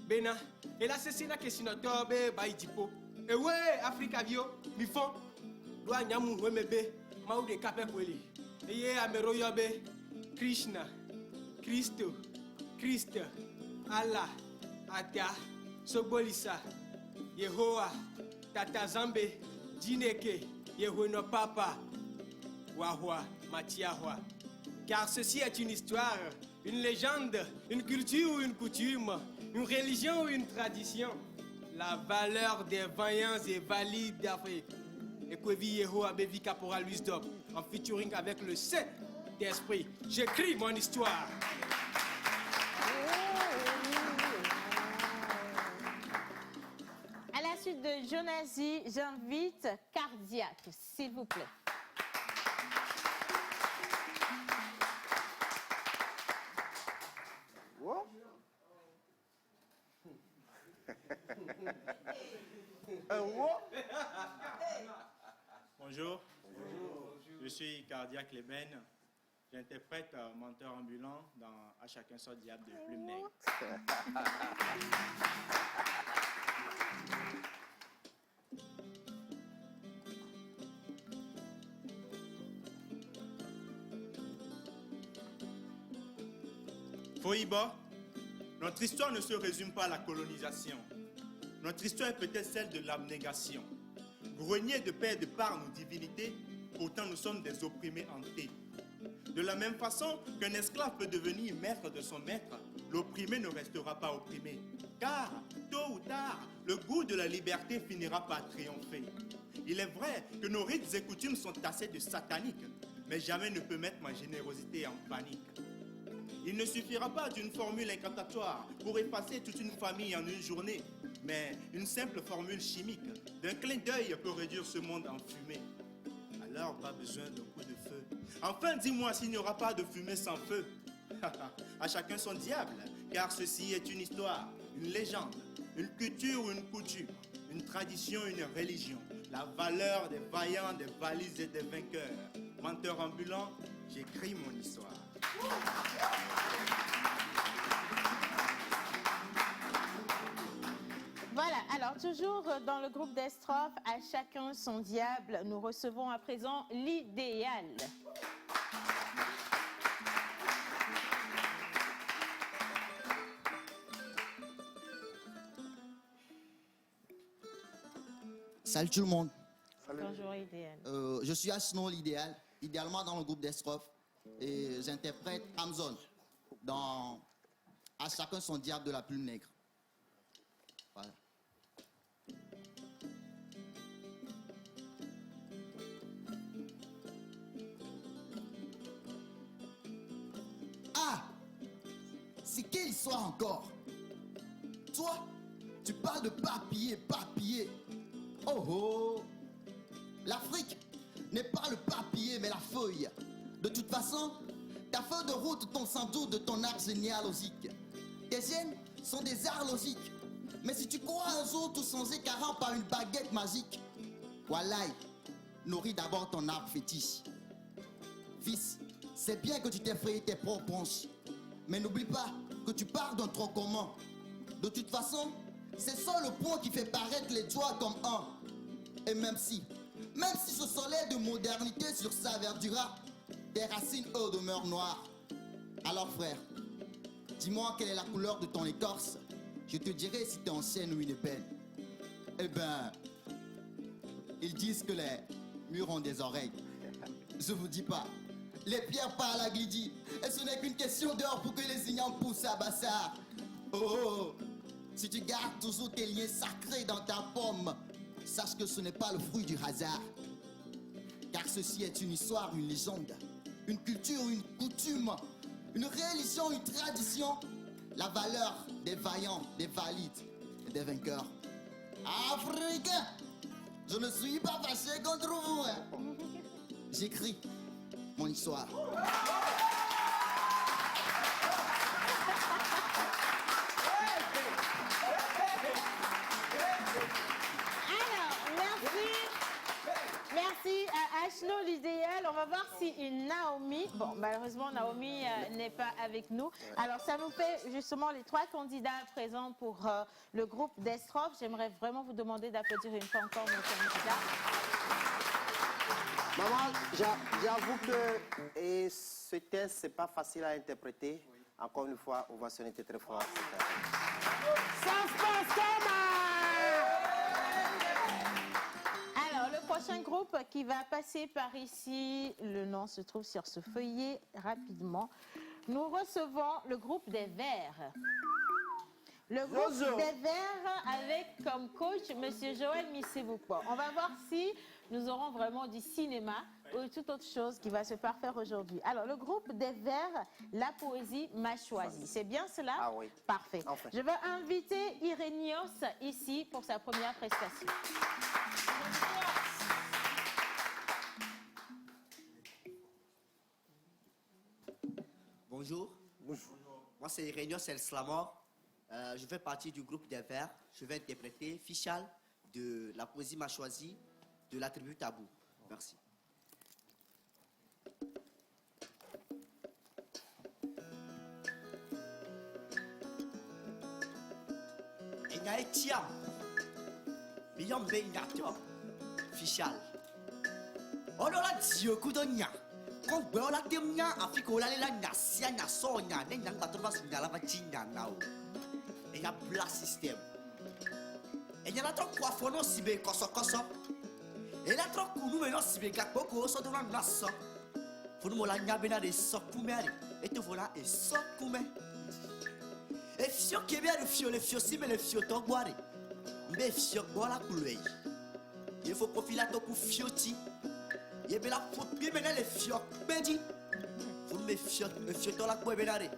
Bena, et l'assassinat que sinoto be baijipo. Et ouais, Africa vio, mi fond. Doa nyamu wemebe, mau de kape kweli. Et ye amero yobe, Krishna, Christo, Christ, Allah, Ata, Sobolisa, Yehowa, Tata Zambe, Jineke, Yehono Papa, Wahwa, Matiahwa. Car ceci est une histoire, une légende, une culture ou une coutume, une religion ou une tradition. La valeur des vaillants et valides d'Afrique. Et que vie Yehowa Bevi Caporal Wisdom, en featuring avec le Saint-Esprit. J'écris mon histoire. À la suite de Jonasie, j'invite Cardiaque, s'il vous plaît. Bonjour. Je suis Cardiaque Leben. J'interprète Menteur ambulant dans À chacun son diable de Plume Nègre. Foïba, notre histoire ne se résume pas à la colonisation. Notre histoire est peut-être celle de l'abnégation. Grenier de paix de par nos divinités, pourtant nous sommes des opprimés hantés. De la même façon qu'un esclave peut devenir maître de son maître, l'opprimé ne restera pas opprimé. Car, tôt ou tard, le goût de la liberté finira par triompher. Il est vrai que nos rites et coutumes sont assez de sataniques, mais jamais ne peut mettre ma générosité en panique. Il ne suffira pas d'une formule incantatoire pour effacer toute une famille en une journée, mais une simple formule chimique d'un clin d'œil peut réduire ce monde en fumée. Alors pas besoin d'un coup de feu. Enfin, dis-moi s'il n'y aura pas de fumée sans feu. À chacun son diable, car ceci est une histoire, une légende, une culture ou une coutume, une tradition, une religion, la valeur des vaillants, des valises et des vainqueurs. Menteur ambulant, j'écris mon histoire. Voilà, alors toujours dans le groupe des strophes, à chacun son diable, nous recevons à présent l'idéal. Salut tout le monde. Bonjour idéal. Je suis Asno l'idéal, idéalement dans le groupe des strophes, et j'interprète Amazon dans À chacun son diable de la Plume Nègre. Voilà. Ah, c'est quelle histoire encore? Toi, tu parles de papier. Oh oh, l'Afrique n'est pas le papier mais la feuille. De toute façon, ta feuille de route tombe sans doute de ton arbre généalogique. Tes gènes sont des arts logiques. Mais si tu crois un jour tout changer carrément par une baguette magique, Wallahi, nourris d'abord ton arbre fétiche. Fils, c'est bien que tu t'es frayé tes propres branches, mais n'oublie pas que tu pars d'un tronc commun. De toute façon, c'est seul le point qui fait paraître les doigts comme un. Et même si ce soleil de modernité sur sa verdura, tes racines, eux, demeurent noires. Alors frère, dis-moi quelle est la couleur de ton écorce. Je te dirai si t'es ancienne ou une épine. Eh ben, ils disent que les murs ont des oreilles. Je vous dis pas. Les pierres parlent à Glidi. Et ce n'est qu'une question d'heure pour que les ignorants poussent à Bassard. Oh, si tu gardes toujours tes liens sacrés dans ta pomme, sache que ce n'est pas le fruit du hasard. Car ceci est une histoire, une légende, une culture, une coutume, une religion, une tradition, la valeur des vaillants, des valides et des vainqueurs. Africains, je ne suis pas fâché contre vous. Hein. J'écris mon histoire. Merci à Ashno l'idéal. On va voir si une Naomi, bon malheureusement Naomi n'est pas avec nous. Alors ça nous fait justement les 3 candidats présents pour le groupe d'Estrof. J'aimerais vraiment vous demander d'applaudir une fois encore nos candidats. Maman, j'avoue que ce test, c'est pas facile à interpréter. Encore une fois, ovation était très fort. Ça se passe comment? Alors, le prochain groupe qui va passer par ici, le nom se trouve sur ce feuillet rapidement. Nous recevons le groupe des Verts. Le groupe des Verts avec comme coach M. Joël Misseboupo. On va voir si nous aurons vraiment du cinéma ou toute autre chose qui va se parfaire aujourd'hui. Alors, le groupe des Verts, la poésie m'a choisi. C'est bien cela? Ah oui. Parfait. Enfin. Je vais inviter Irénios ici pour sa première prestation. Bonjour. Bonjour. Moi, c'est Irénios El Slamor. Je fais partie du groupe des Verts. Je vais interpréter Fichal de La poésie m'a choisi de la tribu Tabou. Merci. Enya etiam. Biyom be nyato. Fichal. Olola dio kudonya. Kon beola temnya afikola lela nyasia nyasonya ne nyanga toba sunyala vachinya nao. Enya black system. Enya la tro kwa fono sibe koso koso. Ela tro kunu me no sibe gakpoko so dona naso. Funu mola nyabena de sokumeri. Et voilà et sokume. Et fio kebia de fio le fio sibe le fio to boire. Mbe fio bola kulei. Il faut profiler to ku fioti. Il y a la faute qui mène les fiocs. Bédi. Vous me fioc dans la couette benare.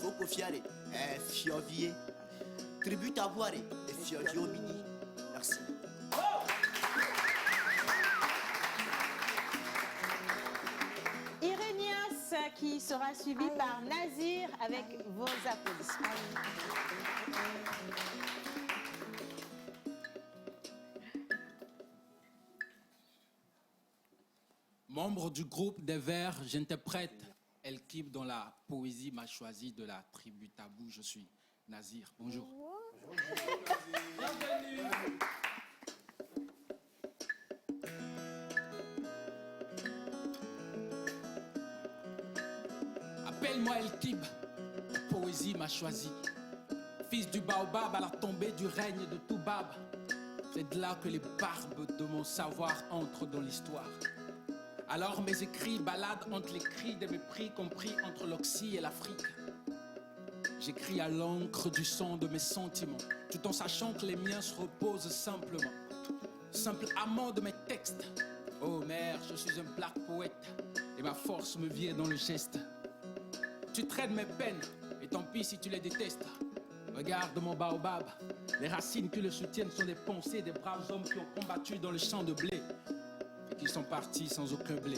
Faut confier. Fiovier. Tribut à boire. Et fiodio mini. Merci. Irénios qui sera suivi par Nazir avec vos applaudissements. Membre du groupe des Verts, j'interprète El Kib dans la poésie m'a choisi de la tribu Tabou. Je suis Nazir. Bonjour. Appelle-moi El Kib, la poésie m'a choisi. Fils du baobab à la tombée du règne de Toubab. C'est de là que les barbes de mon savoir entrent dans l'histoire. Alors mes écrits baladent entre les cris des mépris compris entre l'Occident et l'Afrique. J'écris à l'encre du sang de mes sentiments, tout en sachant que les miens se reposent simplement. Simple amant de mes textes. Oh mère, je suis un black poète et ma force me vient dans le geste. Tu traites mes peines et tant pis si tu les détestes. Regarde mon baobab, les racines qui le soutiennent sont des pensées des braves hommes qui ont combattu dans le champ de blé. Qui sont partis sans aucun blé.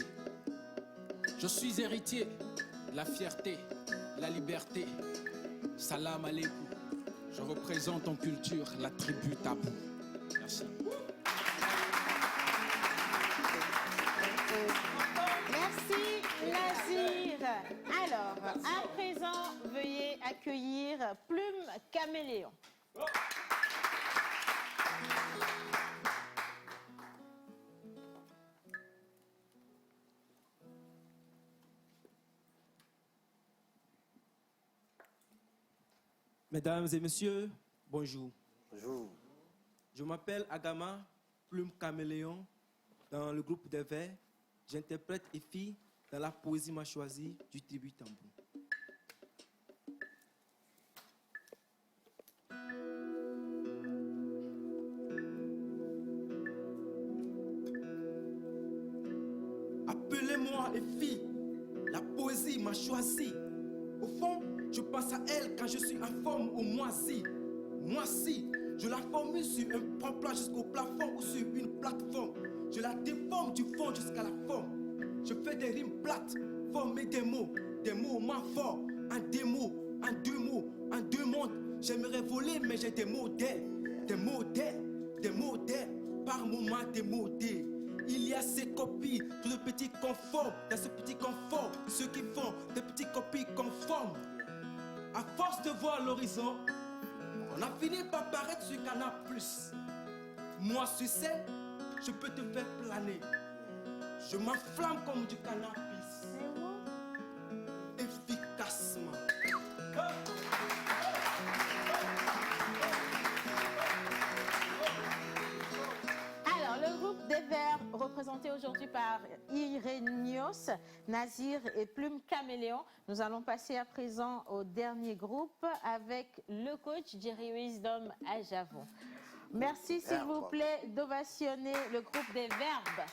Je suis héritier de la fierté, de la liberté. Salam alaikum. Je représente en culture la tribu Tabou. Merci. Merci Nazir. Alors, à présent, veuillez accueillir Plume Caméléon. Mesdames et messieurs, bonjour. Bonjour. Je m'appelle Agama, Plume Caméléon, dans le groupe des Verts. J'interprète Efi dans la poésie m'a choisi du tribu Tambou. Appelez-moi Effie, la poésie m'a choisi. Au fond, je pense à elle quand je suis informe au moisi. Moi si, je la formule sur un tremplin jusqu'au plafond ou sur une plateforme. Je la déforme du fond jusqu'à la forme. Je fais des rimes plates, former des mots moins forts. En des mots, en deux mots, en deux mondes. J'aimerais voler, mais j'ai des modèles, des modèles, des modèles. Par moments, des modèles. Il y a ces copies, tous de petits conformes. Dans ce petit confort, ceux qui font des petits copies conformes. À force de voir l'horizon, on a fini par paraître sur Canal+. Moi, sur scène, je peux te faire planer. Je m'enflamme comme du cannabis. Efficacement. Alors, le groupe des Verts, représenté aujourd'hui par Irénios, Nazir et Plume Caméléon. Nous allons passer à présent au dernier groupe avec le coach Jerry Wisdom à Javon. Merci, s'il vous plaît, d'ovationner le groupe des Verbes.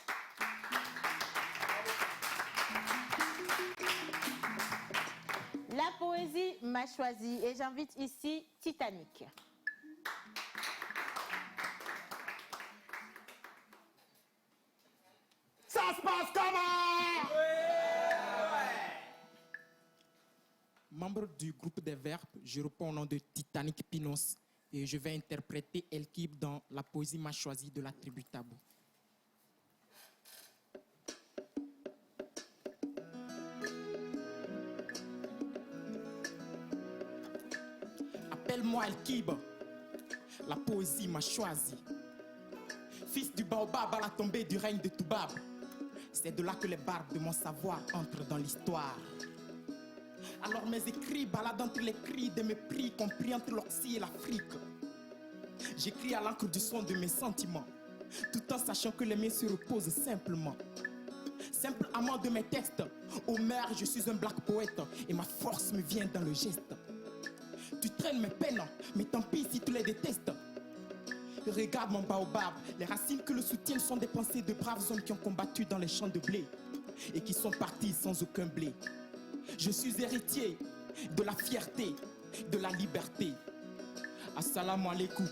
La poésie m'a choisi et j'invite ici Titanic. Ça se passe comment? Membre du groupe des Verbes, je réponds au nom de Titanic Pinos et je vais interpréter El Kib dans La poésie m'a choisi de la tribu Tabou. Appelle-moi El Kib, la poésie m'a choisi. Fils du baobab à la tombée du règne de Toubab. C'est de là que les barbes de mon savoir entrent dans l'histoire. Alors mes écrits baladent entre les cris de mépris compris entre l'Occident et l'Afrique. J'écris à l'encre du son de mes sentiments, tout en sachant que les miens se reposent simplement. Simple amant de mes textes, Homère, je suis un black poète et ma force me vient dans le geste. Tu traînes mes peines, mais tant pis si tu les détestes. Regarde mon baobab, les racines que le soutiennent sont des pensées de braves hommes qui ont combattu dans les champs de blé et qui sont partis sans aucun blé. Je suis héritier de la fierté, de la liberté. Assalamu alaikum,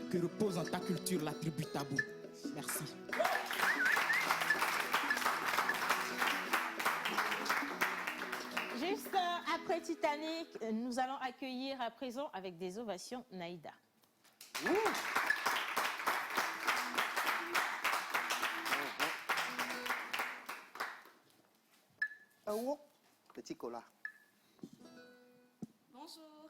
que repose en ta culture la tribu Tabou. Merci. Juste après Titanic, nous allons accueillir à présent avec des ovations Naïda. Petit cola. Bonjour.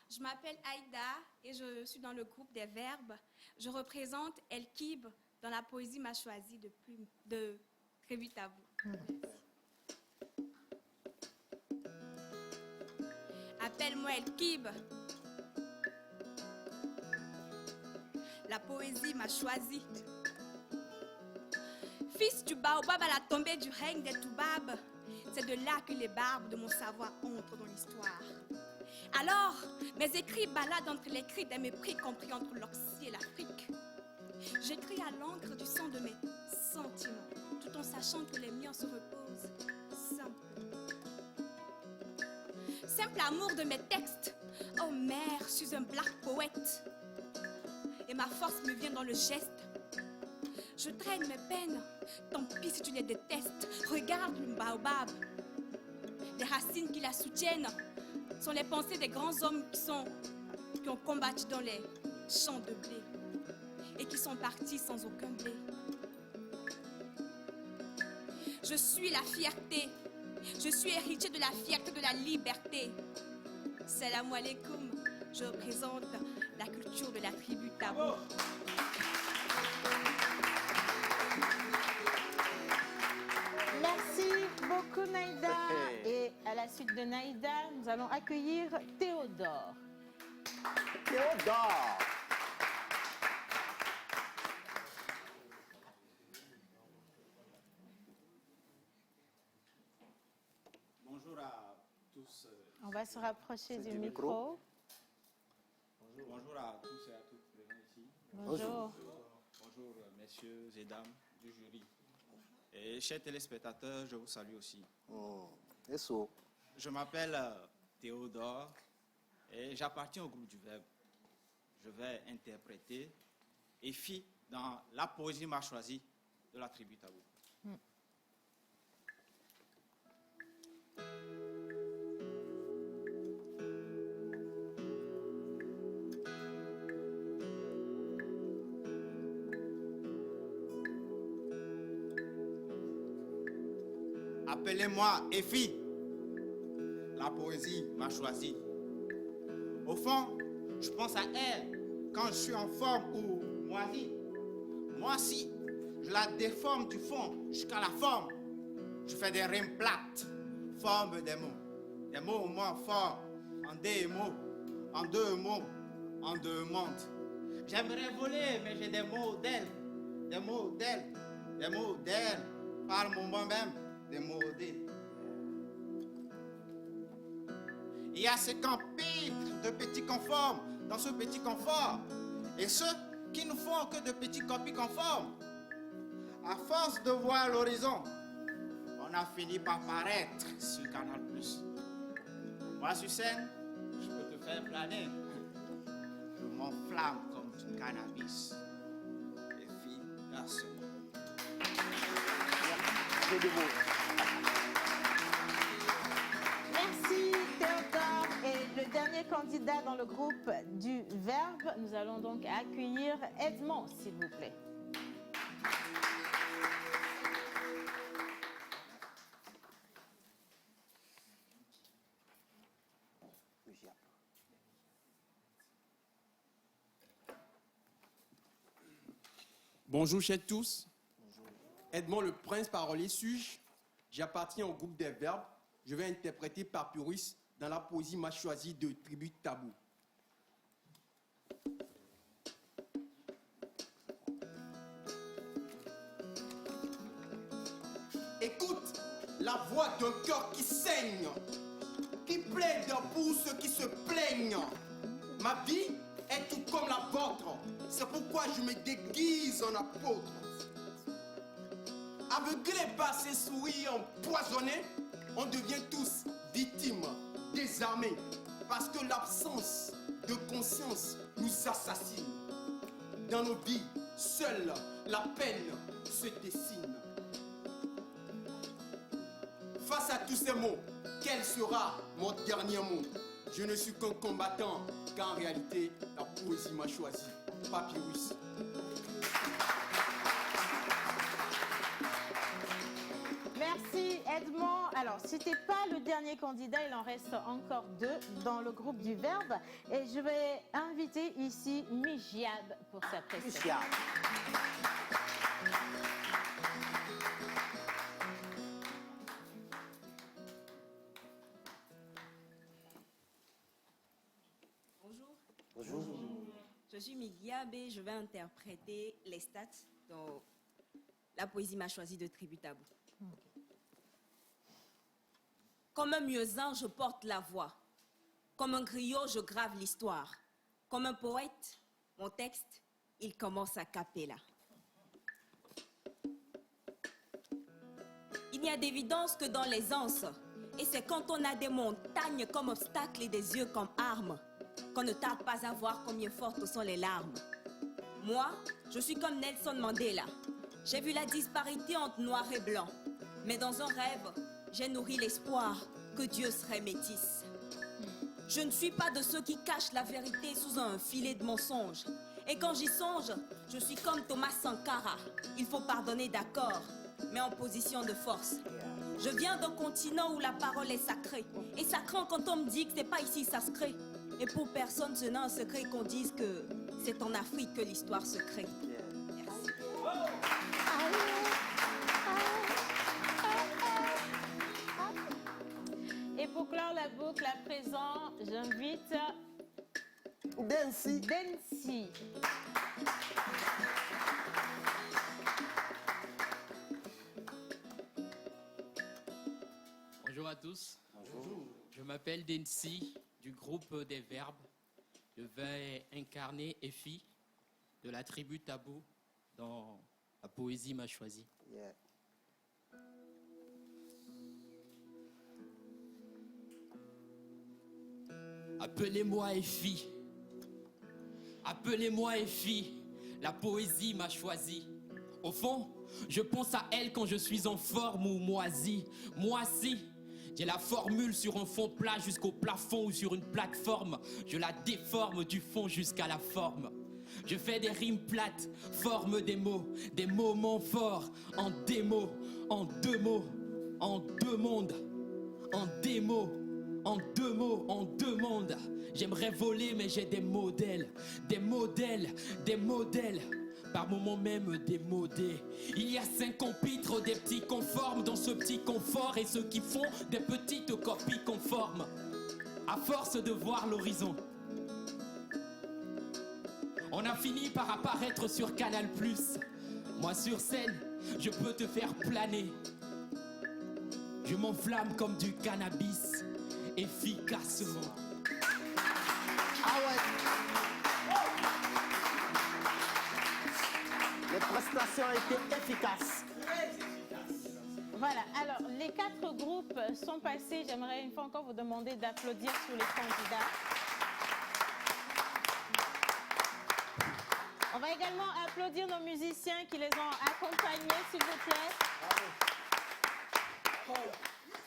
Je m'appelle Aïda et je suis dans le groupe des Verbes. Je représente El Kib dans La poésie m'a choisi de Tribu Tabou. Appelle-moi El Kib. La poésie m'a choisi. Fils du baobab à la tombée du règne des Toubab, c'est de là que les barbes de mon savoir entrent dans l'histoire. Alors, mes écrits baladent entre les cris des mépris compris entre l'Occident et l'Afrique. J'écris à l'encre du sang de mes sentiments, tout en sachant que les miens se reposent simplement. Simple amour de mes textes, oh mère, je suis un black poète. Et ma force me vient dans le geste. Je traîne mes peines, tant pis si tu les détestes. Regarde le baobab. Les racines qui la soutiennent sont les pensées des grands hommes qui ont combattu dans les champs de blé et qui sont partis sans aucun blé. Je suis la fierté. Je suis héritier de la fierté de la liberté. Salam alaikum. Je représente la culture de la tribu Tabou. Merci beaucoup Naïda. Et à la suite de Naïda, nous allons accueillir Théodore. Théodore. Bonjour à tous. On va se rapprocher du micro. Bonjour à tous et à toutes présents ici. Bonjour. Bonjour messieurs et dames du jury. Et chers téléspectateurs, je vous salue aussi. Eso. Je m'appelle Théodore et j'appartiens au groupe du Verbe. Je vais interpréter Efi dans la poésie m'a choisi de la tribu Tabou. Appelez-moi Efi. La poésie m'a choisi. Au fond, je pense à elle quand je suis en forme ou moisi. Moi si, je la déforme du fond jusqu'à la forme. Je fais des rimes plates, forme des mots. Des mots au moins forts, en des mots, en deux mots, en deux mondes. J'aimerais voler, mais j'ai des mots d'elle, des mots d'elle, des mots d'elle. Par moi-même, des mots d'elle. Il y a ces campings de petits conformes dans ce petit confort. Et ceux qui ne font que de petits copies conformes. À force de voir l'horizon, on a fini par paraître sur Canal+. Moi, sur scène, je peux te faire planer. Je m'enflamme comme du cannabis. Efficace. Merci Théodore. Et le dernier candidat dans le groupe du Verbe, nous allons donc accueillir Edmond, s'il vous plaît. Bonjour chers tous. Edmond le prince parolier suis-je. J'appartiens au groupe des Verbes. Je vais interpréter Papyrus dans la poésie m'a choisi de tribu Tabou. Écoute la voix d'un cœur qui saigne, qui plaide pour ceux qui se plaignent. Ma vie est tout comme la vôtre. C'est pourquoi je me déguise en apôtre. Aveuglés par ces sourires empoisonnés, on devient tous victimes, désarmés, parce que l'absence de conscience nous assassine. Dans nos vies, seule la peine se dessine. Face à tous ces mots, quel sera mon dernier mot? Je ne suis qu'un combattant, car en réalité, la poésie m'a choisi. Papyrus. Merci Edmond. Alors, ce n'était pas le dernier candidat, il en reste encore 2 dans le groupe du Verbe. Et je vais inviter ici Mijiab pour sa prestation. Bonjour. Je suis Migiab et je vais interpréter les stats dans la poésie m'a choisi de tribu Tabou. Comme un muezzin, je porte la voix. Comme un griot, je grave l'histoire. Comme un poète, mon texte, il commence à cappella. Il n'y a d'évidence que dans l'aisance. Et c'est quand on a des montagnes comme obstacles et des yeux comme armes qu'on ne tarde pas à voir combien fortes sont les larmes. Moi, je suis comme Nelson Mandela. J'ai vu la disparité entre noir et blanc. Mais dans un rêve, j'ai nourri l'espoir que Dieu serait métis. Je ne suis pas de ceux qui cachent la vérité sous un filet de mensonges. Et quand j'y songe, je suis comme Thomas Sankara. Il faut pardonner, d'accord, mais en position de force. Je viens d'un continent où la parole est sacrée. Et ça craint quand on me dit que c'est pas ici ça se crée. Et pour personne, ce n'est un secret qu'on dise que c'est en Afrique que l'histoire se crée. Merci. Et pour clore la boucle, à présent, j'invite Densi. Bonjour à tous. Bonjour. Je m'appelle Densi du groupe des Verbes. Je vais incarner Efi de la tribu Tabou dans la poésie m'a choisi. Yeah. Appelez-moi Effie. Appelez-moi Effie. La poésie m'a choisi. Au fond, je pense à elle quand je suis en forme ou moisi. Moi si, j'ai la formule sur un fond plat jusqu'au plafond ou sur une plateforme. Je la déforme du fond jusqu'à la forme. Je fais des rimes plates, forme des moments forts, en démo, en deux mots, en deux mondes, en démo, en deux mots, en deux mondes. J'aimerais voler mais j'ai des modèles, des modèles, des modèles. Par moments même démodés. Il y a 5 compitres, des petits conformes dans ce petit confort et ceux qui font des petites copies conformes. À force de voir l'horizon, on a fini par apparaître sur Canal+. Moi sur scène, je peux te faire planer. Je m'enflamme comme du cannabis, efficacement. Ah ouais. Les prestations étaient efficaces. Voilà, alors les 4 groupes sont passés. J'aimerais une fois encore vous demander d'applaudir sur les candidats. On va également applaudir nos musiciens qui les ont accompagnés, s'il vous plaît.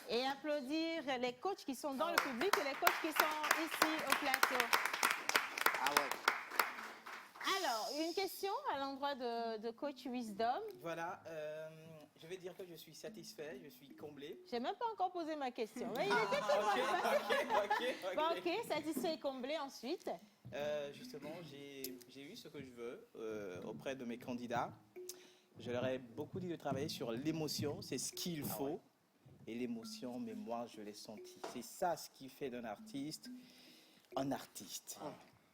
Et applaudir les coachs qui sont dans le public et les coachs qui sont ici au plateau. Ah ouais. Alors, une question à l'endroit de coach Wisdom. Voilà, je vais dire que je suis satisfait, je suis comblé. J'ai même pas encore posé ma question. Mais il était tellement ok, satisfait et comblé ensuite. Justement, j'ai eu ce que je veux auprès de mes candidats. Je leur ai beaucoup dit de travailler sur l'émotion, c'est ce qu'il faut. Et l'émotion, mais moi, je l'ai senti. C'est ça ce qui fait d'un artiste un artiste.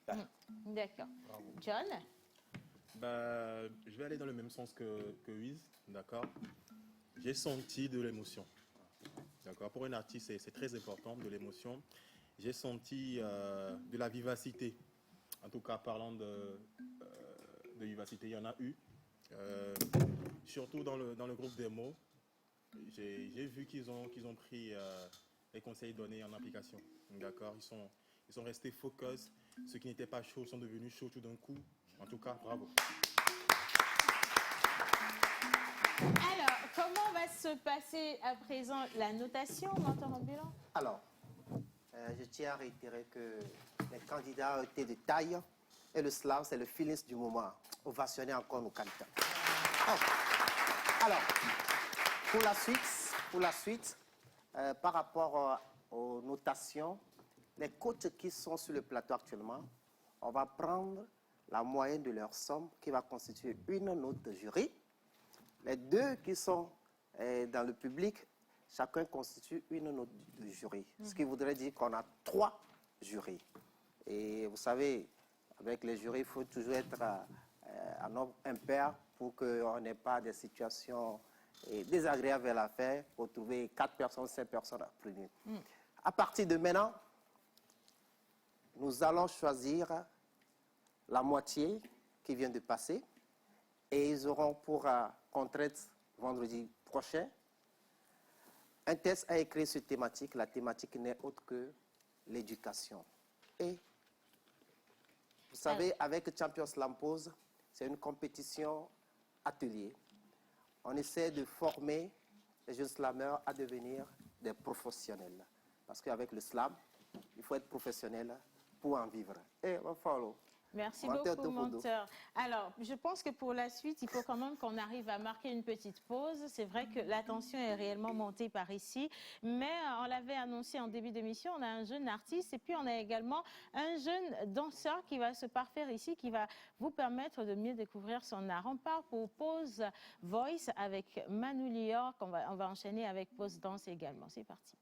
Voilà. D'accord. John? Je vais aller dans le même sens que Wiz, d'accord. J'ai senti de l'émotion, d'accord. Pour un artiste, c'est très important, de l'émotion. J'ai senti de la vivacité. En tout cas, parlant de vivacité, il y en a eu. Surtout dans le groupe démo, j'ai vu qu'ils ont pris les conseils donnés en application, d'accord. Ils sont restés focus. Ceux qui n'étaient pas chauds sont devenus chauds tout d'un coup. En tout cas, bravo. Alors, comment va se passer à présent la notation, mentor ambulant? Alors, je tiens à réitérer que les candidats ont été de taille et le slam, c'est le feeling du moment. Ovationner encore nos candidats. Alors, pour la suite, par rapport aux notations, les coachs qui sont sur le plateau actuellement, on va prendre la moyenne de leur somme qui va constituer une note de jury. Les 2 qui sont dans le public, chacun constitue une note de jury. Ce qui voudrait dire qu'on a 3 jurys. Et vous savez, avec les jurys, il faut toujours être un nombre impair pour qu'on n'ait pas des situations désagréables à la faire, pour trouver 4 personnes, 5 personnes à punir. À partir de maintenant, nous allons choisir la moitié qui vient de passer et ils auront pour contrainte vendredi prochain un test à écrire sur thématique. La thématique n'est autre que l'éducation. Et vous savez, avec Champions Slam Pose, c'est une compétition atelier. On essaie de former les jeunes slammeurs à devenir des professionnels. Parce qu'avec le slam, il faut être professionnel pour en vivre. Et on follow. Merci beaucoup, menteur. Alors, je pense que pour la suite, il faut quand même qu'on arrive à marquer une petite pause. C'est vrai que la tension est réellement montée par ici, mais on l'avait annoncé en début d'émission, on a un jeune artiste et puis on a également un jeune danseur qui va se parfaire ici, qui va vous permettre de mieux découvrir son art. On part pour Pause Voice avec Manu Lior, on va enchaîner avec Pause Danse également. C'est parti.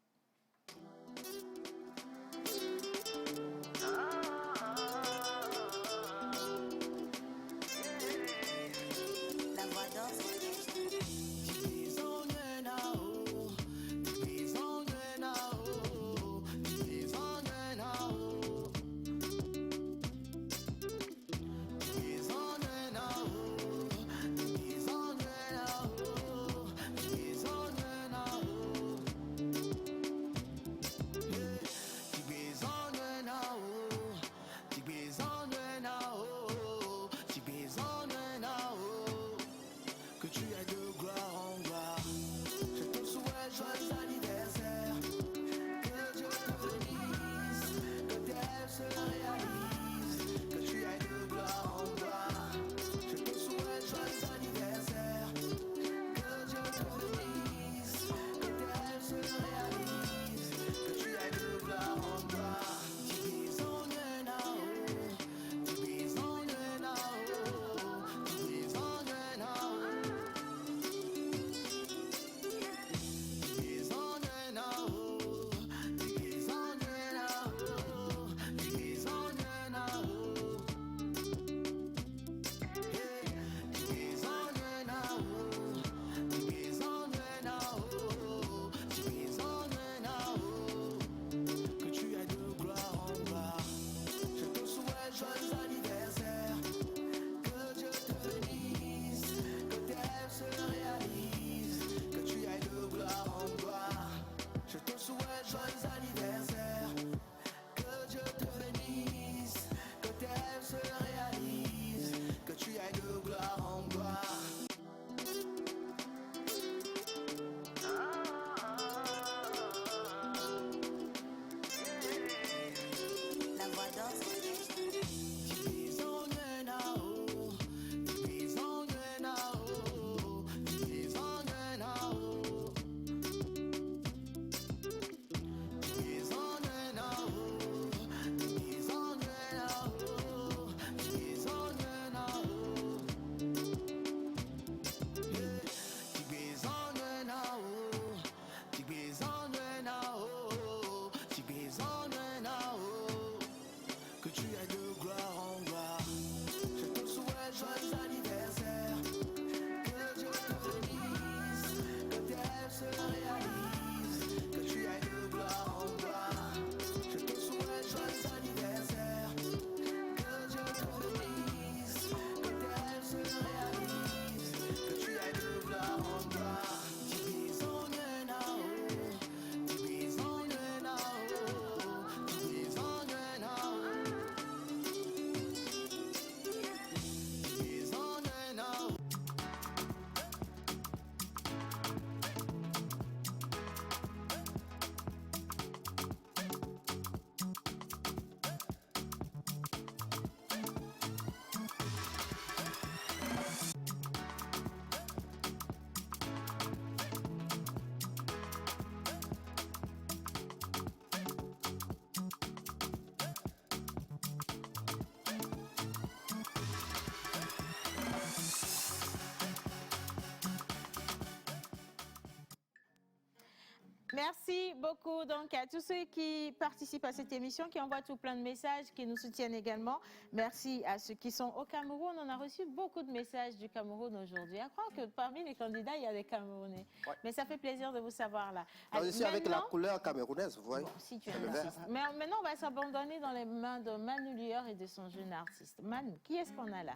beaucoup donc à tous ceux qui participent à cette émission, qui envoient tout plein de messages, qui nous soutiennent également. Merci à ceux qui sont au Cameroun. On a reçu beaucoup de messages du Cameroun aujourd'hui. Je crois que parmi les candidats, il y a des Camerounais. Ouais. Mais ça fait plaisir de vous savoir là. Je suis avec la Maintenant- couleur camerounaise, vous voyez. Bon, si tu C'est le insistes. vert. Mais maintenant, on va s'abandonner dans les mains de Manu Lior et de son jeune artiste. Manu, qui est-ce qu'on a là?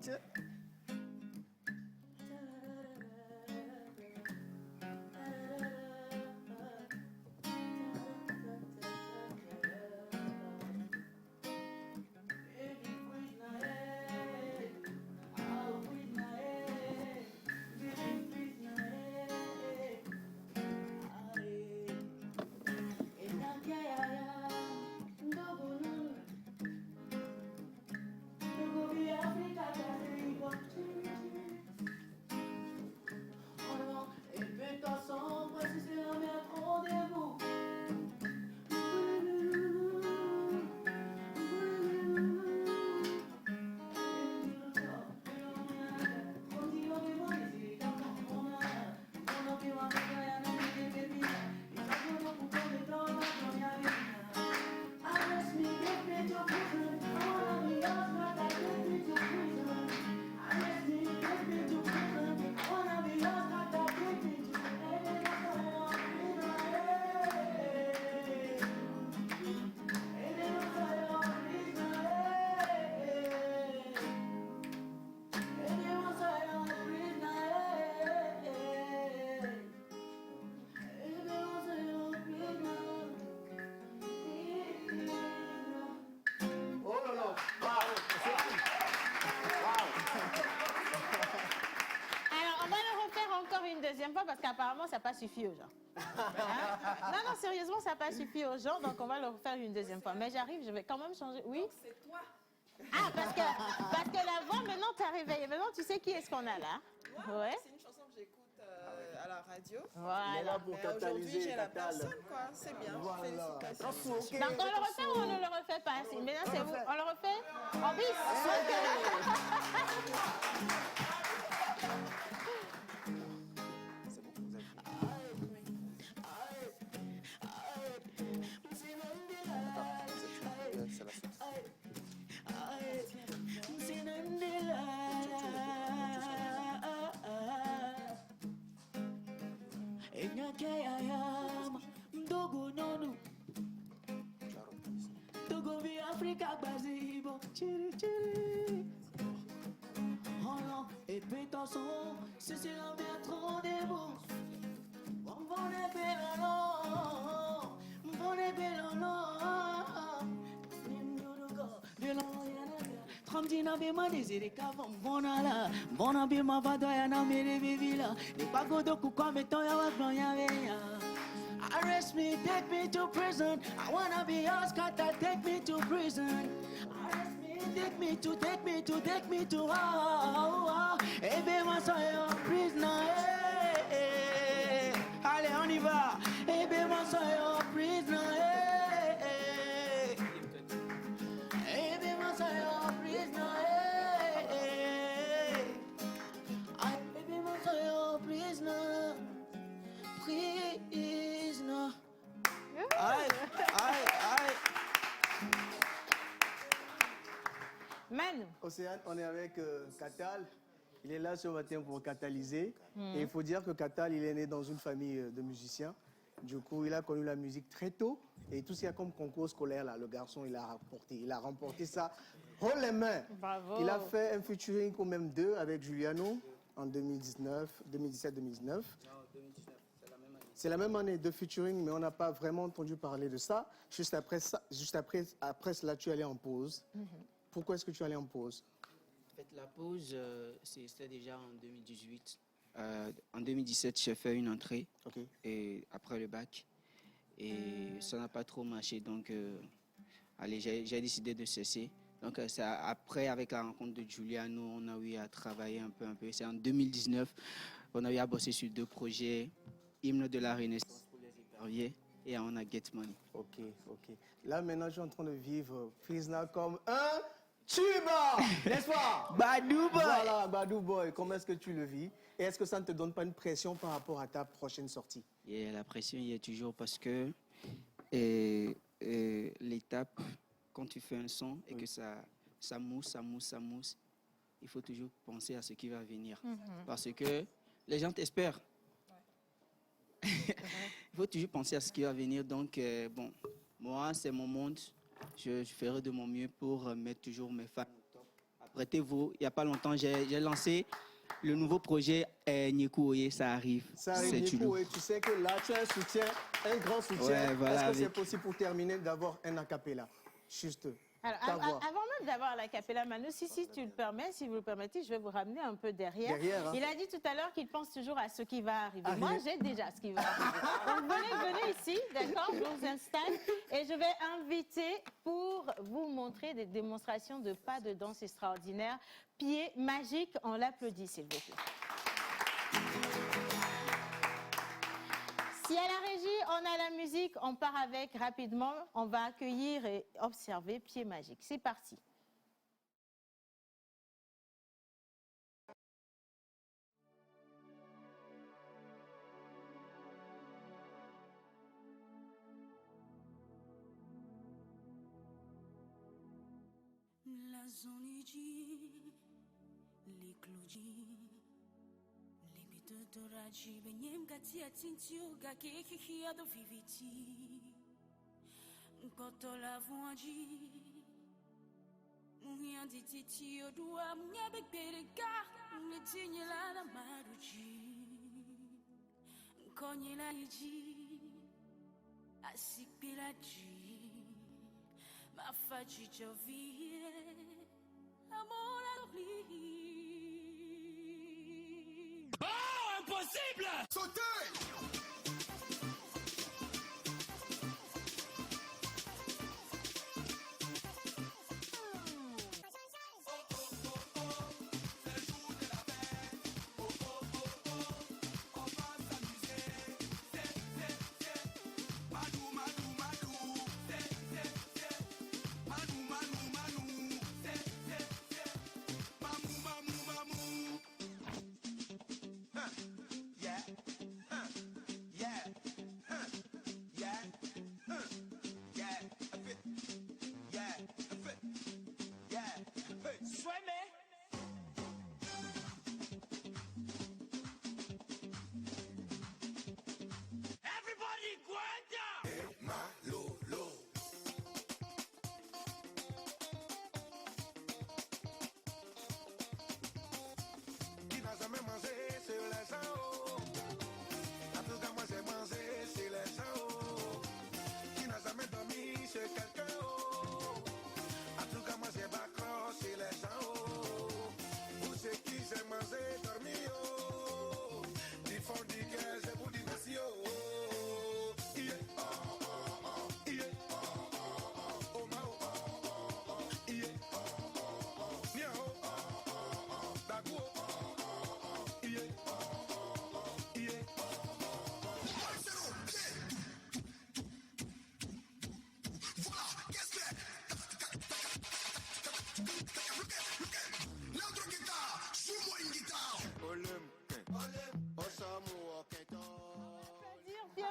Tiens. deuxième fois parce qu'apparemment, ça n'a pas suffi aux gens. Hein? Non, non, sérieusement, ça n'a pas suffi aux gens, donc on va le refaire une deuxième fois. Mais j'arrive, je vais quand même changer. Oui? C'est toi. Ah, parce que la voix, maintenant, t'as réveillé. Maintenant, tu sais qui est-ce qu'on a là? Ouais. C'est une chanson que j'écoute à la radio. Voilà. Mais aujourd'hui, j'ai la personne, quoi. C'est bien. Félicitations. Donc, on le refait ou on ne le refait pas? Maintenant, c'est vous. On le refait? En bis? Mdogo nono Togo vi Africa bazibo Chiri chiri Hollande et pétançon C'est la mettre en débo Mbone belano Mbone belano Nimdurugo Belano yanaga Tramdina bema désiré kava Mbona la Mbona bima vado yana mere bebila Nipagodo kukwa meto ya wakno ya veya Arrest me, take me to prison. I wanna be yours, gotta take me to prison. Arrest me, take me to. Eh ben moi soy un prisoner. Allez, on y va. Eh ben moi soy un prisoner. Eh ben moi soy un prisoner. Eh ben moi soy un prisoner. Prisoner. Aïe, aïe, aïe. Manu. Océane, on est avec Katal. Il est là ce matin pour catalyser. Mm. Et il faut dire que Katal, il est né dans une famille de musiciens. Du coup, il a connu la musique très tôt. Et tout ce qu'il y a comme concours scolaire, là, le garçon, il a remporté ça haut les mains. Bravo. Il a fait un featuring, ou même deux, avec Juliano en 2017-2019. C'est la même année de featuring, mais on n'a pas vraiment entendu parler de ça. Juste après cela, tu es allé en pause. Pourquoi est-ce que tu es allé en pause? En fait, la pause, c'était déjà en 2018. En 2017, j'ai fait une entrée et après le bac. Et ça n'a pas trop marché, donc allez, j'ai décidé de cesser. Donc c'est après, avec la rencontre de Juliano, on a eu à travailler un peu. C'est en 2019, on a eu à bosser sur deux projets. Hymne de la Renaissance pour les éperviers et on a Get Money. Ok. Là, maintenant, je suis en train de vivre Prisoner comme un Tuba, n'est-ce pas? Badou Boy. Voilà, Badou Boy. Comment est-ce que tu le vis? Et est-ce que ça ne te donne pas une pression par rapport à ta prochaine sortie? Et la pression y est toujours parce que l'étape, quand tu fais un son et que ça mousse, il faut toujours penser à ce qui va venir. Parce que les gens t'espèrent. Il faut toujours penser à ce qui va venir. Donc, bon, moi, c'est mon monde. Je ferai de mon mieux pour mettre toujours mes fans au top. Apprêtez-vous, il n'y a pas longtemps, j'ai lancé le nouveau projet Nyekou Oye, ça arrive. Ça arrive, Nyekou Oye. Tu sais que là, tu as un soutien, un grand soutien. Ouais, voilà, est-ce que c'est possible pour terminer d'avoir un acapella? Juste. Alors, avant même d'avoir la capella, Manu, si tu le permets, si vous le permettez, je vais vous ramener un peu derrière. Il a dit tout à l'heure qu'il pense toujours à ce qui va arriver. Moi, j'ai déjà ce qui va arriver. Donc, venez ici, d'accord, je vous installe et je vais inviter pour vous montrer des démonstrations de pas de danse extraordinaires. Pied magique, on l'applaudit, s'il vous plaît. Si à la régie, on a la musique, on part avec rapidement. On va accueillir et observer Pied magique. C'est parti. La zone les clojis. Toraji benyem gati atintio gake kikia do viviti Koto la voanji Muhian di titi odua Munya bekberega Metigne la na maruji Konye la iji Asikpiraji Mafaji jovie Amor li Impossible! Sautez!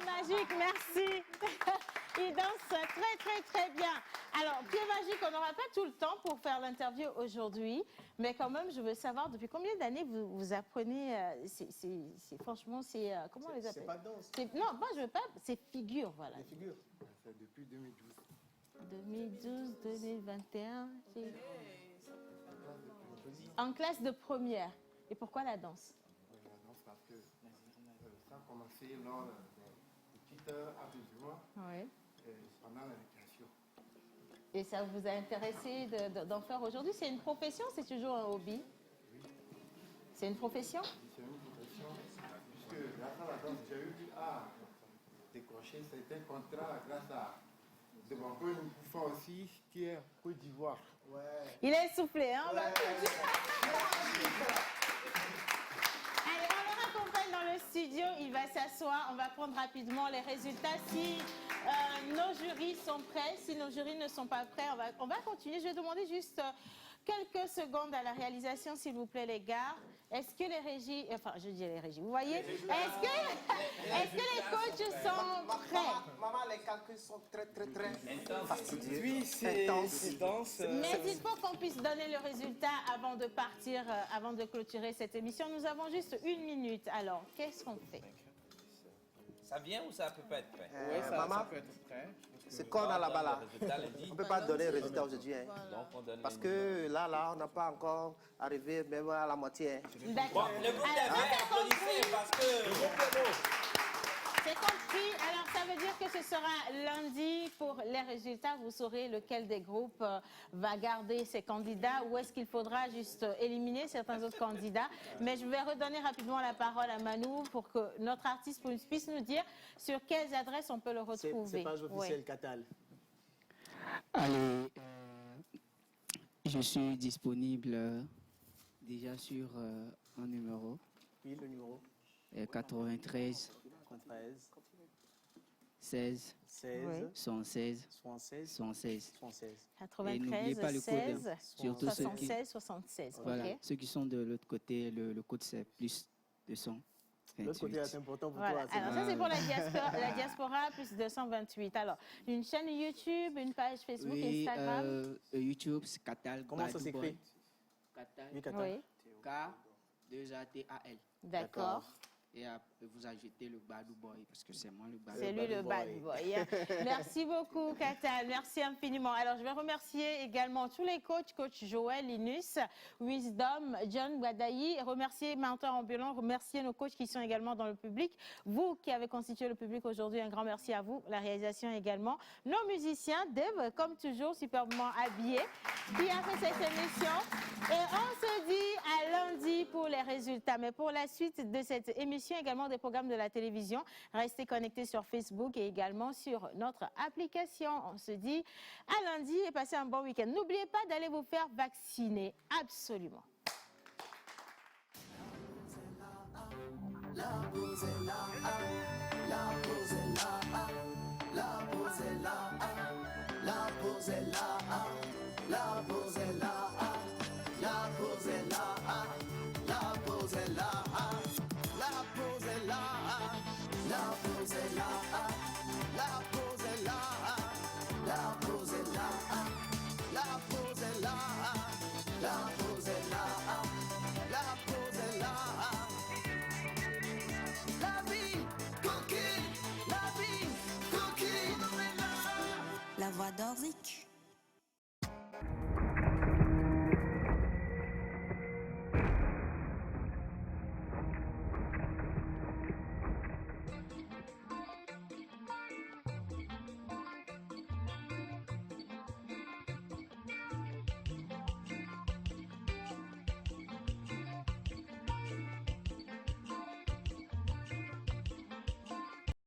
Magique, merci. Il danse très bien. Alors, Pied magique, on n'aura pas tout le temps pour faire l'interview aujourd'hui, mais quand même, je veux savoir depuis combien d'années vous apprenez. Franchement, c'est comment on les appelle? C'est pas danse. Non, moi je veux pas. C'est figure, voilà. Les figures. C'est depuis 2012. 2012, 2021. En classe de première. Et pourquoi la danse? La danse parce que ça a commencé lors des petites amusements pendant la récréation. Et ça vous a intéressé d'en faire aujourd'hui? C'est une profession, c'est toujours un hobby? Oui. C'est une profession? C'est une profession, puisque grâce à la danse, j'ai eu à décrocher certains contrats grâce à de mon peu une fois aussi qui est Côte d'Ivoire. Ouais. Il est essoufflé, hein? Allez, on le raccompagne dans le studio, il va s'asseoir, on va prendre rapidement les résultats. Si nos jurys sont prêts, si nos jurys ne sont pas prêts, on va continuer. Je vais demander juste quelques secondes à la réalisation, s'il vous plaît, les gars. Est-ce que les régies, enfin, je dis les régies, vous voyez, est-ce que les coachs sont prêts? Maman, les calculs sont très fastidieux. Oui, c'est intense. Mais il faut qu'on puisse donner le résultat avant de partir, avant de clôturer cette émission. Nous avons juste 1 minute. Alors, qu'est-ce qu'on fait? Ça vient ou ça peut pas être prêt? Oui, ça peut être prêt. C'est qu'on a là-bas là. On ne peut pas donner le résultat aujourd'hui. Hein. Parce que là, on n'a pas encore arrivé même à la moitié. D'accord. Le groupe des verts, applaudissez parce que... C'est compris. Alors, ça veut dire que ce sera lundi pour les résultats. Vous saurez lequel des groupes va garder ses candidats ou est-ce qu'il faudra juste éliminer certains autres candidats. Mais je vais redonner rapidement la parole à Manou pour que notre artiste puisse nous dire sur quelles adresses on peut le retrouver. C'est page officielle Catal. Allez, je suis disponible déjà sur un numéro. Oui, le numéro. 93 16 76 93 Et n'oubliez pas le 16 code. Surtout 76 76. Voilà, Okay. ceux qui sont de l'autre côté, le code c'est plus 200. L'autre côté c'est important pour Voilà. toi. Alors ça c'est pour la diaspora plus 228. Alors une chaîne YouTube, une page Facebook, Oui, Instagram. YouTube, c'est Catal. Comment ça s'écrit? Catal. Oui, Catal. K2ATAL. D'accord. Et vous ajoutez le Bad Boy, parce que c'est moi le Bad Boy. C'est lui le bad boy. Merci beaucoup, Catal. Merci infiniment. Alors, je vais remercier également tous les coachs, coach Joël, Linus, Wisdom, John Badaï, remercier Mentor Ambulant, remercier nos coachs qui sont également dans le public. Vous qui avez constitué le public aujourd'hui, un grand merci à vous. La réalisation également. Nos musiciens, Dave, comme toujours, superbement habillés, qui a fait cette émission. Et on se dit à lundi pour les résultats. Mais pour la suite de cette émission, également des programmes de la télévision. Restez connectés sur Facebook et également sur notre application. On se dit à lundi et passez un bon week-end. N'oubliez pas d'aller vous faire vacciner. Absolument. La pause est là, la pause est là, la pause est là, la pause est là.